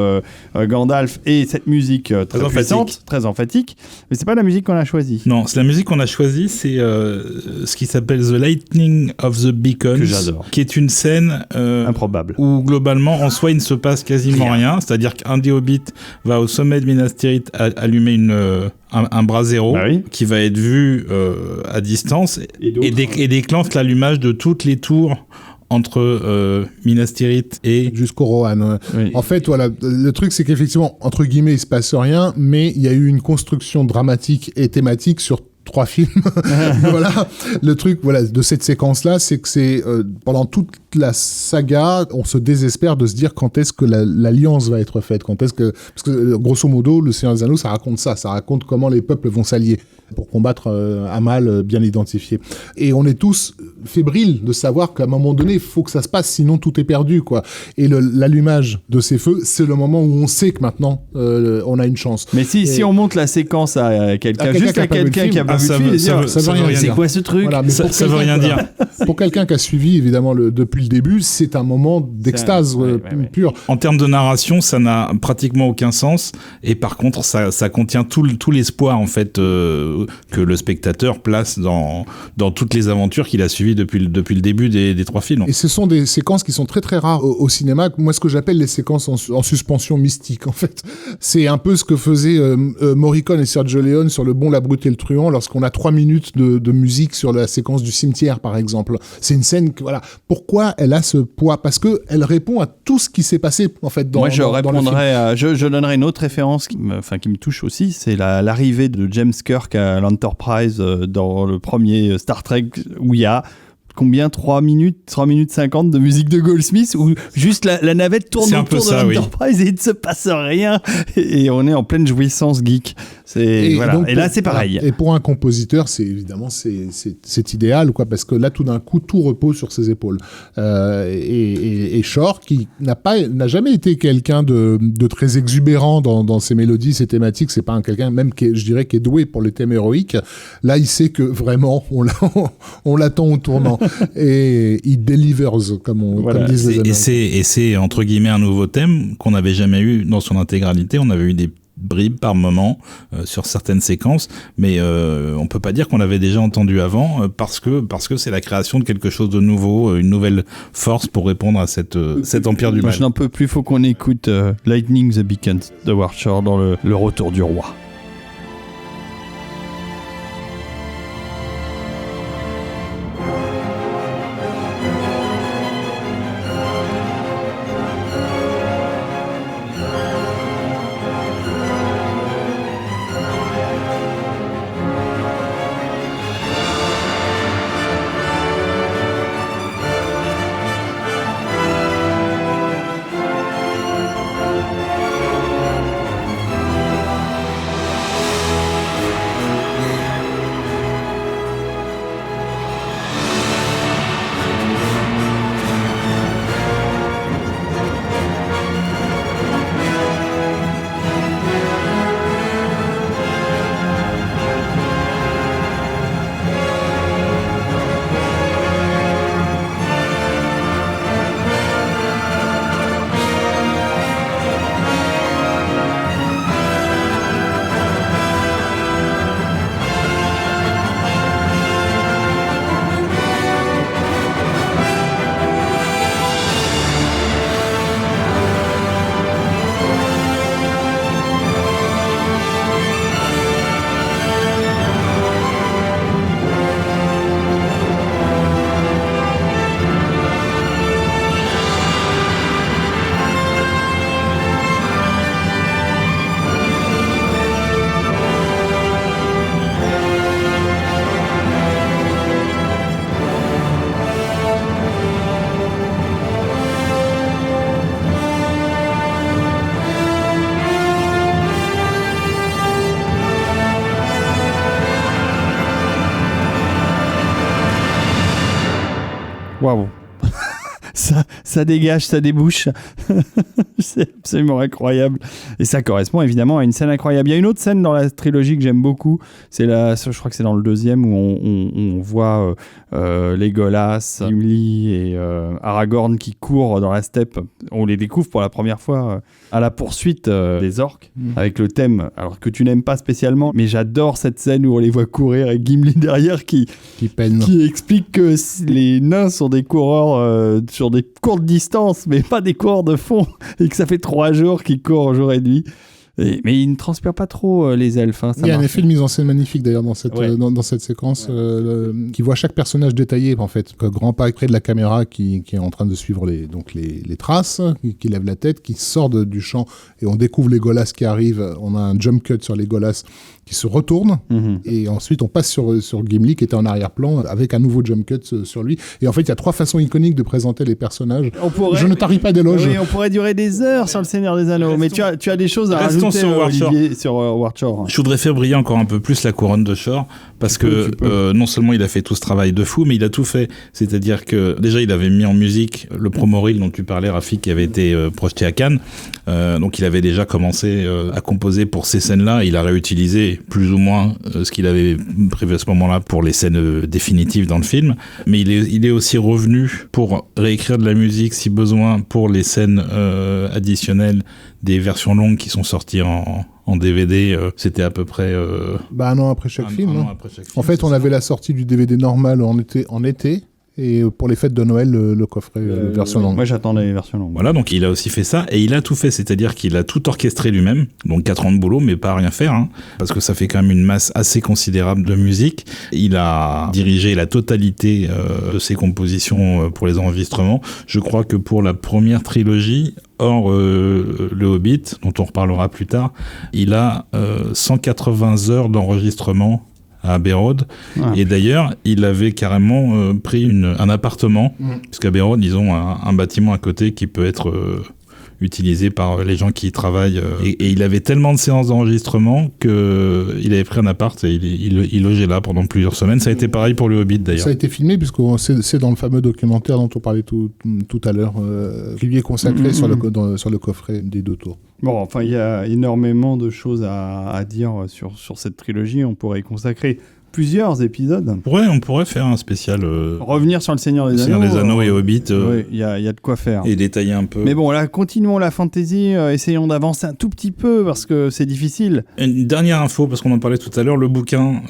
Gandalf et cette musique très puissante, très emphatique. Mais c'est pas la musique qu'on a choisie. Non, c'est la musique qu'on a choisie, c'est ce qui s'appelle The Lightning of the Beacons, que j'adore, qui est une scène improbable où globalement en soi il ne se passe quasiment rien. C'est-à-dire qu'un des hobbits va au sommet de Minas Tirith allumer un brasero qui va être vu à distance et déclenche l'allumage de toutes les tours entre Minas Tirith et jusqu'au Rohan. Oui. En fait, voilà, le truc c'est qu'effectivement, entre guillemets, il se passe rien, mais il y a eu une construction dramatique et thématique sur 3 films. Voilà, le truc, voilà, de cette séquence-là, c'est que c'est pendant toute la saga, on se désespère de se dire quand est-ce que l'alliance va être faite, parce que grosso modo, le Seigneur des Anneaux, ça raconte comment les peuples vont s'allier pour combattre un mal bien identifié. Et on est tous fébriles de savoir qu'à un moment donné, il faut que ça se passe, sinon tout est perdu, quoi. Et l'allumage de ces feux, c'est le moment où on sait que maintenant, on a une chance. Mais si on monte la séquence à quelqu'un qui a pas vu le film, ça veut rien dire. C'est quoi ce truc? Voilà, ça veut rien dire. Pour quelqu'un qui a suivi, évidemment, depuis le début, c'est un moment d'extase pure. En termes de narration, ça n'a pratiquement aucun sens. Et par contre, ça contient tout l'espoir, en fait, que le spectateur place dans toutes les aventures qu'il a suivies depuis le début des 3 films. Et ce sont des séquences qui sont très très rares au cinéma. Moi, ce que j'appelle les séquences en suspension mystique, en fait. C'est un peu ce que faisaient Morricone et Sergio Leone sur Le Bon, la Brute et le Truand, lorsqu'on a 3 minutes de musique sur la séquence du cimetière, par exemple. C'est une scène que, voilà. Pourquoi elle a ce poids? Parce que elle répond à tout ce qui s'est passé, en fait, dans le film. Je donnerais une autre référence qui me touche aussi, c'est l'arrivée de James Kirk à l'Enterprise dans le premier Star Trek, où il y a combien, 3 minutes 50 de musique de Goldsmith, où juste la navette tourne autour de l'Enterprise et il ne se passe rien, et on est en pleine jouissance geek. Et là c'est pareil. Et pour un compositeur, c'est évidemment c'est idéal, quoi, parce que là tout d'un coup tout repose sur ses épaules. Et Shore, qui n'a jamais été quelqu'un de très exubérant dans ses mélodies, ses thématiques, c'est pas quelqu'un même qui est doué pour les thèmes héroïques. Là il sait que vraiment on l'attend au tournant. Et il delivers, comme disent les Américains. Et c'est entre guillemets un nouveau thème qu'on n'avait jamais eu dans son intégralité. On avait eu des bribes par moment sur certaines séquences, mais on peut pas dire qu'on l'avait déjà entendu avant, parce que c'est la création de quelque chose de nouveau, une nouvelle force pour répondre à cet empire du mal. Je n'en peux plus, faut qu'on écoute Lightning the Beacons de Howard Shore dans le Retour du Roi. ça dégage, ça débouche. C'est absolument incroyable. Et ça correspond évidemment à une scène incroyable. Il y a une autre scène dans la trilogie que j'aime beaucoup. Je crois que c'est dans le 2e où on voit Legolas, Gimli et Aragorn qui courent dans la steppe. On les découvre pour la première fois à la poursuite des orques avec le thème, alors que tu n'aimes pas spécialement, mais j'adore cette scène où on les voit courir et Gimli derrière qui peine, qui explique que les nains sont des coureurs sur des courtes distances, mais pas des coureurs de fond, et que ça fait 3 jours qu'ils courent jour et nuit. Mais ils ne transpirent pas trop les elfes. Hein, il y a un effet de mise en scène magnifique d'ailleurs dans cette, dans cette séquence qui voit chaque personnage détaillé en fait. Grand pas près de la caméra qui est en train de suivre les traces, qui lève la tête, qui sort du champ et on découvre Legolas qui arrive. On a un jump cut sur Legolas qui se retourne et ensuite on passe sur Gimli qui était en arrière-plan avec un nouveau jump cut sur lui. Et en fait il y a 3 façons iconiques de présenter les personnages. Je ne tarie pas d'éloges. Oui, on pourrait durer des heures sur le Seigneur des Anneaux, mais tu as des choses à rajouter sur Watchor. Je voudrais faire briller encore un peu plus la couronne de Shore parce que non seulement il a fait tout ce travail de fou, mais il a tout fait. C'est-à-dire que déjà il avait mis en musique le promo reel dont tu parlais, Rafik, qui avait été projeté à Cannes. Donc il avait déjà commencé à composer pour ces scènes-là. Il a réutilisé plus ou moins ce qu'il avait prévu à ce moment-là pour les scènes définitives dans le film. Mais il est aussi revenu pour réécrire de la musique si besoin pour les scènes additionnelles des versions longues qui sont sorties en DVD. C'était à peu près... un an après chaque film. En fait, on avait la sortie du DVD normal en été. Et pour les fêtes de Noël, le coffret version longue. Moi, j'attendais les versions longues. Voilà, donc il a aussi fait ça, et il a tout fait, c'est-à-dire qu'il a tout orchestré lui-même, donc 4 ans de boulot, mais pas à rien faire, hein, parce que ça fait quand même une masse assez considérable de musique. Il a dirigé la totalité de ses compositions pour les enregistrements. Je crois que pour la première trilogie, hors le Hobbit, dont on reparlera plus tard, il a 180 heures d'enregistrement à Abbey Road. Et d'ailleurs, il avait carrément pris un appartement, puisqu'à Abbey Road, ils ont un bâtiment à côté qui peut être utilisé par les gens qui y travaillent. Et il avait tellement de séances d'enregistrement qu'il avait pris un appart et il logeait là pendant plusieurs semaines. Ça a été pareil pour le Hobbit, d'ailleurs. Ça a été filmé, puisque c'est dans le fameux documentaire dont on parlait tout à l'heure, qui lui est consacré sur le coffret des 2 tours. Bon, enfin, il y a énormément de choses à dire sur cette trilogie. On pourrait y consacrer plusieurs épisodes. On pourrait faire un spécial... revenir sur le Seigneur des Anneaux. Seigneur des Anneaux et Hobbit. Oui, il y a de quoi faire. Et détailler un peu. Mais bon, là, continuons la fantasy. Essayons d'avancer un tout petit peu parce que c'est difficile. Une dernière info, parce qu'on en parlait tout à l'heure, le bouquin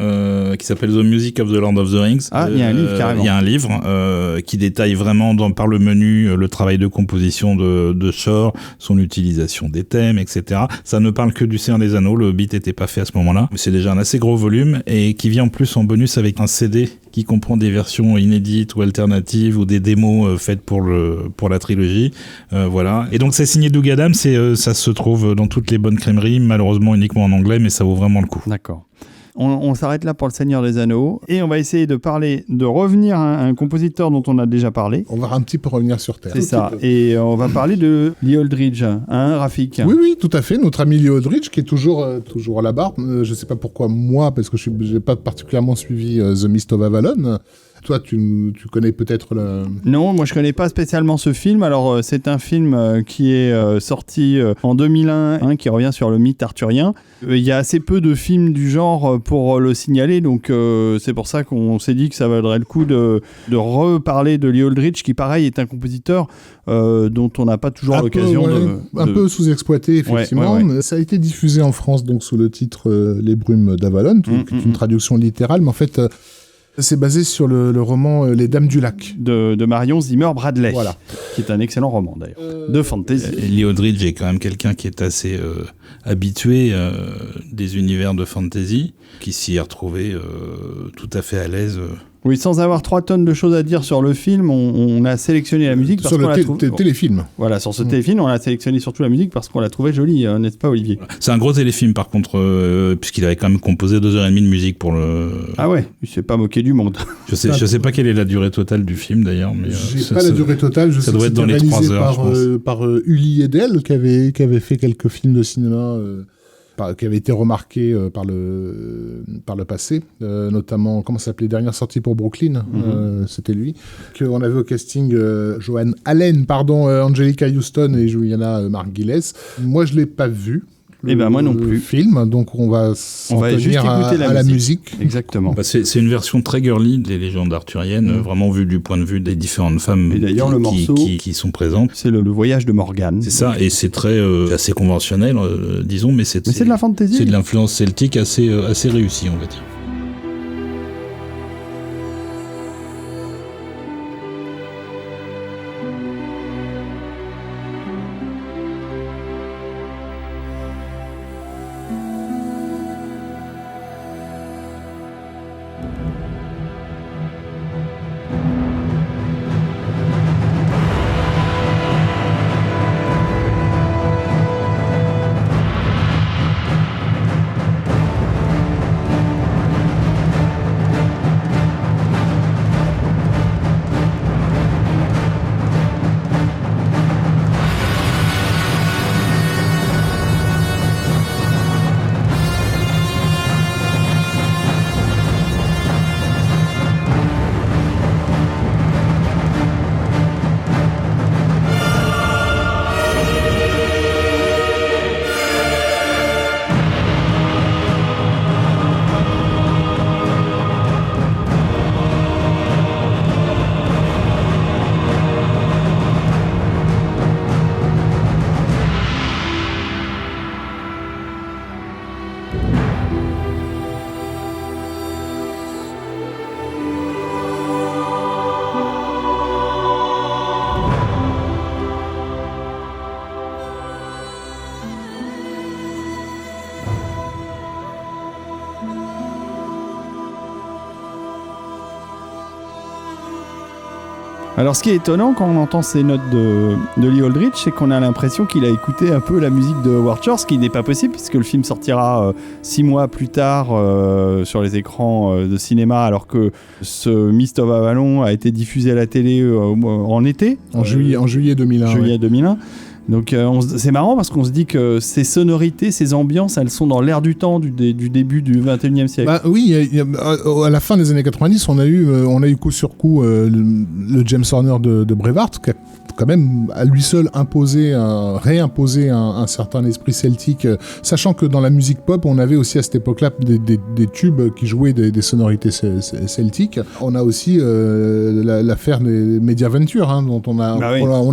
qui s'appelle The Music of the Lord of the Rings. Il y a un livre, carrément. Il y a un livre qui détaille vraiment par le menu le travail de composition de Shore, son utilisation des thèmes, etc. Ça ne parle que du Seigneur des Anneaux. Le Hobbit n'était pas fait à ce moment-là. Mais c'est déjà un assez gros volume et qui vient en plus en bonus avec un CD qui comprend des versions inédites ou alternatives ou des démos faites pour la trilogie. Voilà. Et donc c'est signé Doug Adams et ça se trouve dans toutes les bonnes crèmeries, malheureusement uniquement en anglais, mais ça vaut vraiment le coup. D'accord. On s'arrête là pour le Seigneur des Anneaux et on va essayer de revenir à un compositeur dont on a déjà paré. On va un petit peu revenir sur Terre. C'est ça. Et on va parler de Lee Aldridge, Rafik. Oui, tout à fait. Notre ami Lee Aldridge qui est toujours à la barre. Je ne sais pas pourquoi moi, parce que je n'ai pas particulièrement suivi The Mist of Avalon. Toi, tu connais peut-être le... Non, moi je connais pas spécialement ce film. Alors c'est un film qui est sorti en 2001, qui revient sur le mythe arthurien. Il y a assez peu de films du genre pour le signaler, donc c'est pour ça qu'on s'est dit que ça vaudrait le coup de reparler de Lee Aldridge, qui pareil est un compositeur dont on n'a pas toujours l'occasion un peu sous-exploité, effectivement. Ouais. Ça a été diffusé en France donc sous le titre Les Brumes d'Avalon, qui est une traduction littérale, mais en fait... c'est basé sur le roman Les Dames du Lac de Marion Zimmer Bradley, voilà, qui est un excellent roman d'ailleurs, de fantasy. Lee Aldridge est quand même quelqu'un qui est assez habitué des univers de fantasy, qui s'y est retrouvé tout à fait à l'aise. Oui, sans avoir 3 tonnes de choses à dire sur le film, on a sélectionné la musique parce qu'on l'a trouvé... téléfilm. Voilà, sur ce téléfilm, on a sélectionné surtout la musique parce qu'on l'a trouvé jolie, n'est-ce pas, Olivier ? C'est un gros téléfilm, par contre, puisqu'il avait quand même composé 2h30 de musique pour le... Ah ouais, il s'est pas moqué du monde. Je sais pas quelle est la durée totale du film, d'ailleurs. Mais j'ai pas la durée totale, ça doit être dans les 3 heures, par Uli Edel, qui avait fait quelques films de cinéma... qui avait été remarqué par le passé, notamment, comment ça s'appelait, Dernière sortie pour Brooklyn, c'était lui, qu'on avait au casting Joan Allen, Angelica Houston et Juliana Margulies. Moi, je l'ai pas vu. Moi non plus. Film, donc on va s'en tenir à la musique. Exactement. C'est une version très girly des légendes arthuriennes, vraiment vue du point de vue des différentes femmes et d'ailleurs, le morceau, qui sont présentes. C'est le voyage de Morgane. C'est ça, et c'est très assez conventionnel, disons, mais c'est de la fantasy. C'est de l'influence celtique assez réussie, on va dire. Alors, ce qui est étonnant quand on entend ces notes de Lee Aldridge, c'est qu'on a l'impression qu'il a écouté un peu la musique de Howard Shore, ce qui n'est pas possible puisque le film sortira 6 mois plus tard sur les écrans de cinéma, alors que ce Mist of Avalon a été diffusé à la télé en été. En juillet 2001. Juillet 2001. Donc c'est marrant parce qu'on se dit que ces sonorités, ces ambiances, elles sont dans l'air du temps du début du 21e siècle. Bah, oui, à la fin des années 90, on a eu coup sur coup le James Horner de Brevard, qui a quand même à lui seul réimposé un certain esprit celtique, sachant que dans la musique pop, on avait aussi à cette époque-là des tubes qui jouaient des sonorités celtiques. On a aussi l'affaire des Mediaventure, dont on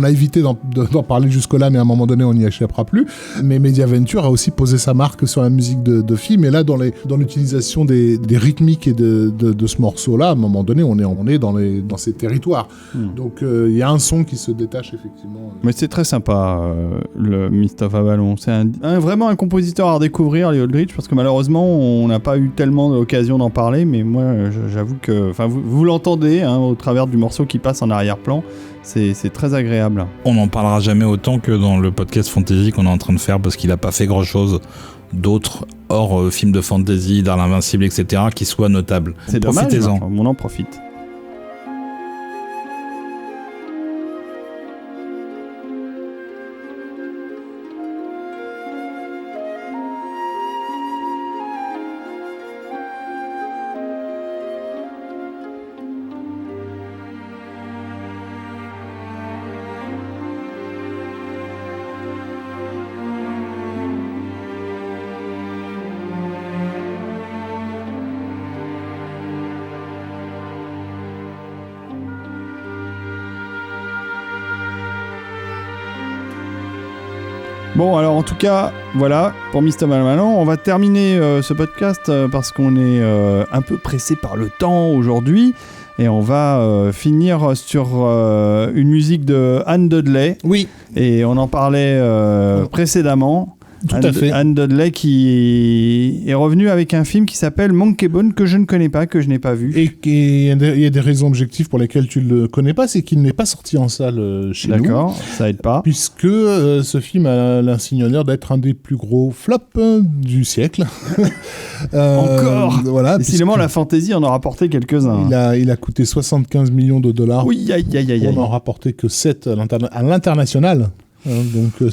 a évité d'en parler jusque-là, mais à un moment donné, on n'y échappera plus. Mais Mediaventure a aussi posé sa marque sur la musique de film, et là, dans l'utilisation des rythmiques et de ce morceau-là, à un moment donné, on est dans ces territoires. Donc, il y a un son qui se détache effectivement. Mais c'est très sympa, le Mist of Avalon. C'est vraiment un compositeur à redécouvrir, Lee Aldridge, parce que malheureusement, on n'a pas eu tellement l'occasion d'en parler, mais moi, j'avoue que vous l'entendez au travers du morceau qui passe en arrière-plan. C'est très agréable. On n'en parlera jamais autant que dans le podcast fantasy qu'on est en train de faire, parce qu'il n'a pas fait grand-chose d'autre hors films de fantasy, d'Arles Invincibles, etc., qui soit notable. C'est dommage, on en profite. Bon, alors en tout cas, voilà, pour Mist of Avalon, on va terminer ce podcast parce qu'on est un peu pressé par le temps aujourd'hui. Et on va finir sur une musique de Anne Dudley. Oui. Et on en parlait précédemment. Tout à fait. Anne Dudley qui est revenue avec un film qui s'appelle Monkey Bone, que je ne connais pas, que je n'ai pas vu. Et il y a des raisons objectives pour lesquelles tu ne le connais pas, c'est qu'il n'est pas sorti en salle chez nous. D'accord, ça aide pas. Puisque ce film a l'insigne honneur d'être un des plus gros flops du siècle. Encore voilà. Décidément, la fantasy en a rapporté quelques-uns. Il a coûté 75 millions de dollars. Oui, aïe. On n'en rapportait que 7 à l'international. Donc,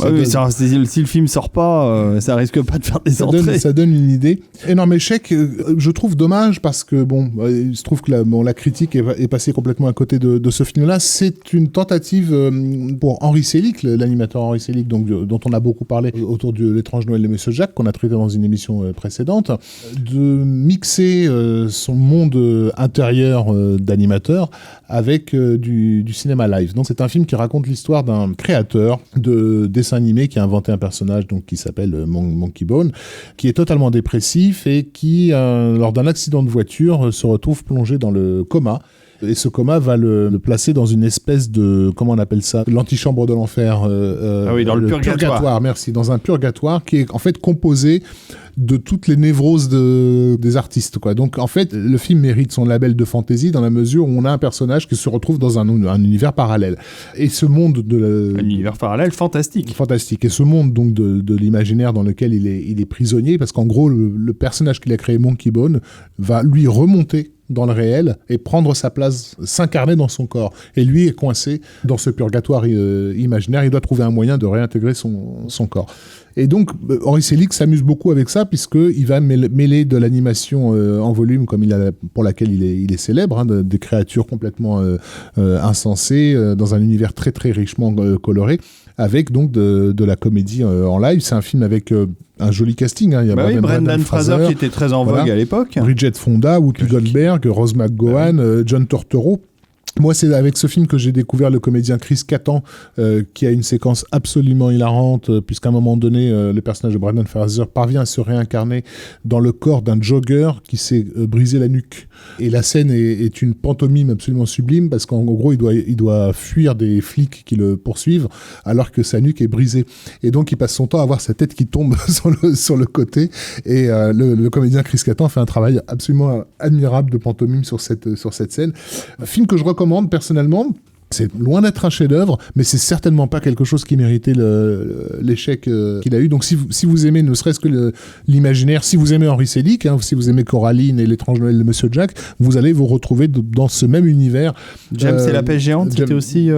si le film sort pas, ça risque pas de faire des entrées. Ça donne une idée. Énorme échec, je trouve dommage parce que il se trouve que la critique est passée complètement à côté de ce film-là. C'est une tentative pour Henry Selick, l'animateur Henry Selick, donc dont on a beaucoup parlé autour de L'étrange Noël de Monsieur Jack, qu'on a traité dans une émission précédente, de mixer son monde intérieur d'animateur avec du cinéma live. Donc c'est un film qui raconte l'histoire d'un créateur de dessin animé qui a inventé un personnage donc qui s'appelle Monkey Bone, qui est totalement dépressif et qui, lors d'un accident de voiture, se retrouve plongé dans le coma. Et ce coma va le placer dans une espèce de, comment on appelle ça, l'antichambre de l'enfer. Dans le purgatoire. Merci, dans un purgatoire qui est en fait composé de toutes les névroses des artistes, quoi. Donc en fait, le film mérite son label de fantasy dans la mesure où on a un personnage qui se retrouve dans un univers parallèle. Et ce monde un univers parallèle fantastique. Fantastique. Et ce monde donc de l'imaginaire dans lequel il est prisonnier, parce qu'en gros, le personnage qu'il a créé, Monkey Bone, va lui remonter dans le réel et prendre sa place, s'incarner dans son corps. Et lui est coincé dans ce purgatoire imaginaire. Il doit trouver un moyen de réintégrer son corps. Et donc, Henry Selick s'amuse beaucoup avec ça, puisqu'il va mêler de l'animation en volume, pour laquelle il est célèbre, des créatures complètement insensées, dans un univers très très richement coloré, avec donc de la comédie en live. C'est un film avec un joli casting. Il y a Brendan Fraser qui était très en vogue à l'époque. Bridget Fonda, Whoopi Goldberg, Rose McGowan, John Turturro. Moi, c'est avec ce film que j'ai découvert le comédien Chris Kattan, qui a une séquence absolument hilarante, puisqu'à un moment donné, le personnage de Brendan Fraser parvient à se réincarner dans le corps d'un jogger qui s'est brisé la nuque. Et la scène est une pantomime absolument sublime, parce qu'en gros, il doit fuir des flics qui le poursuivent, alors que sa nuque est brisée. Et donc, il passe son temps à voir sa tête qui tombe sur le côté. Et le comédien Chris Kattan fait un travail absolument admirable de pantomime sur cette scène. Un film que je recommande personnellement. C'est loin d'être un chef-d'œuvre, mais c'est certainement pas quelque chose qui méritait l'échec qu'il a eu. Donc si vous aimez ne serait-ce que l'imaginaire, si vous aimez Henry Selick, si vous aimez Coraline et L'étrange Noël de Monsieur Jack, vous allez vous retrouver dans ce même univers. James et la pêche géante, c'était aussi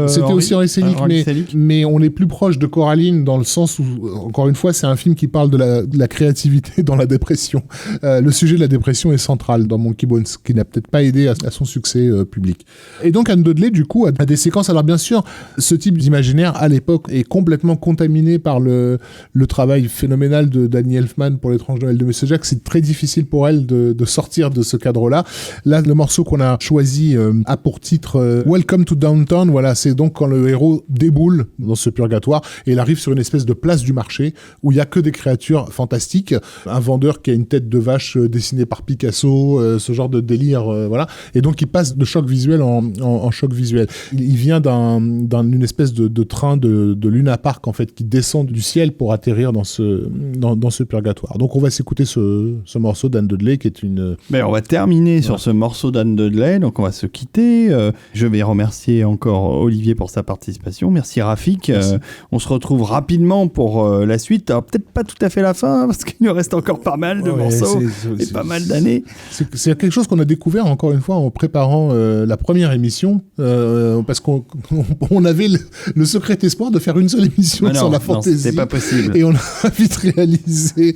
Henry Selick, mais on est plus proche de Coraline dans le sens où, encore une fois, c'est un film qui parle de la créativité dans la dépression. Le sujet de la dépression est central dans Monkey Bones, ce qui n'a peut-être pas aidé à son succès public. Et donc Anne Dudley, du coup, a des séquences. Alors bien sûr, ce type d'imaginaire à l'époque est complètement contaminé par le travail phénoménal de Danny Elfman pour L'étrange Noël de Monsieur Jack. C'est très difficile pour elle de sortir de ce cadre-là. Là, le morceau qu'on a choisi a pour titre Welcome to Downtown. Voilà, c'est donc quand le héros déboule dans ce purgatoire et il arrive sur une espèce de place du marché où il y a que des créatures fantastiques. Un vendeur qui a une tête de vache dessinée par Picasso, ce genre de délire, voilà. Et donc il passe de choc visuel en choc visuel. Il vient d'une espèce de train de Luna Park, en fait, qui descend du ciel pour atterrir dans ce purgatoire. Donc on va s'écouter ce morceau d'Anne Dudley qui est une... Mais on va terminer sur ce morceau d'Anne Dudley, donc on va se quitter. Je vais remercier encore Olivier pour sa participation. Merci Rafik. Merci. On se retrouve rapidement pour la suite. Alors peut-être pas tout à fait la fin, parce qu'il nous reste encore pas mal de morceaux et pas mal d'années. C'est quelque chose qu'on a découvert encore une fois en préparant la première émission, parce qu'on avait le secret espoir de faire une seule émission sur la fantasy. C'était pas possible. Et on a vite réalisé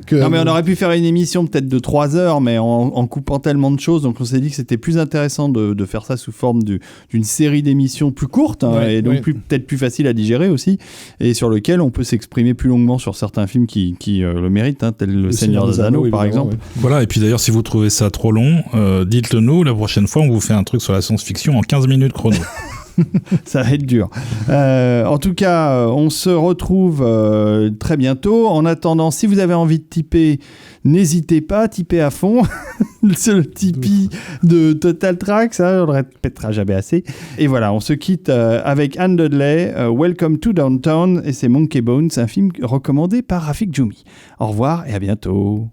que... Non, mais on aurait pu faire une émission peut-être de 3 heures, mais en coupant tellement de choses. Donc on s'est dit que c'était plus intéressant de faire ça sous forme d'une série d'émissions plus courtes, et donc peut-être plus facile à digérer aussi, et sur lequel on peut s'exprimer plus longuement sur certains films qui le méritent, tel Le Seigneur des Anneaux, par exemple. Ouais. Voilà, et puis d'ailleurs, si vous trouvez ça trop long, dites-le nous. La prochaine fois, on vous fait un truc sur la science-fiction en 15 minutes chrono. Ça va être dur. En tout cas, on se retrouve très bientôt. En attendant, si vous avez envie de tiper, n'hésitez pas, tipez à fond. C'est le Tipeee de Total Tracks, on le répétera jamais assez. Et voilà, on se quitte avec Anne Dudley, Welcome to Downtown, et c'est Monkey Bones, un film recommandé par Rafik Djoumi. Au revoir et à bientôt.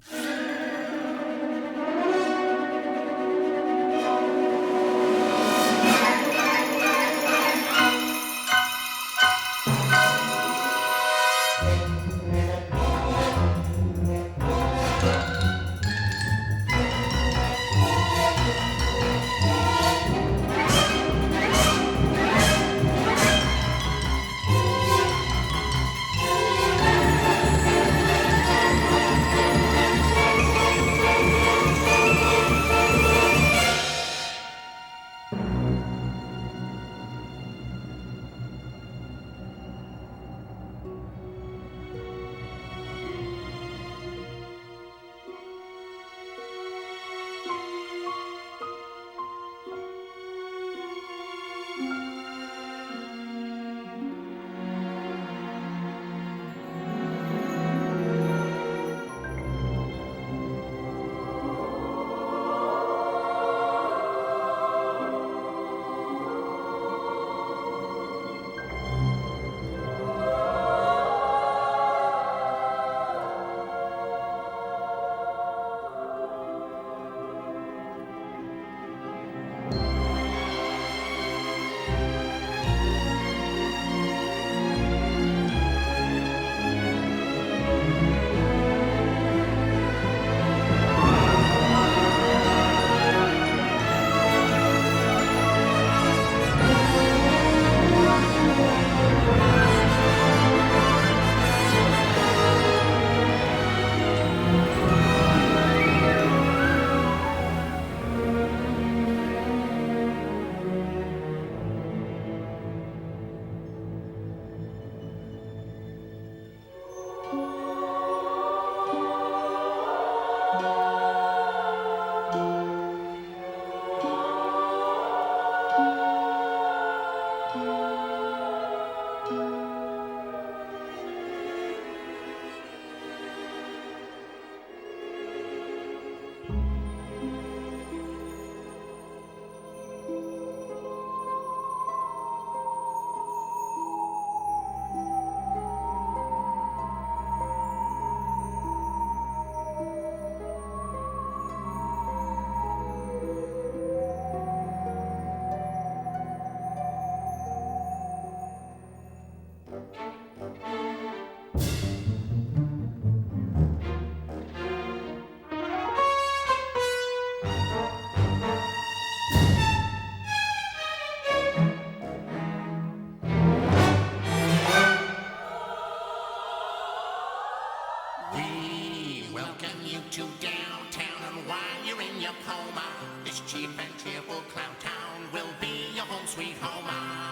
welcome you to downtown, and while you're in your coma, this cheap and cheerful clown town will be your home sweet home.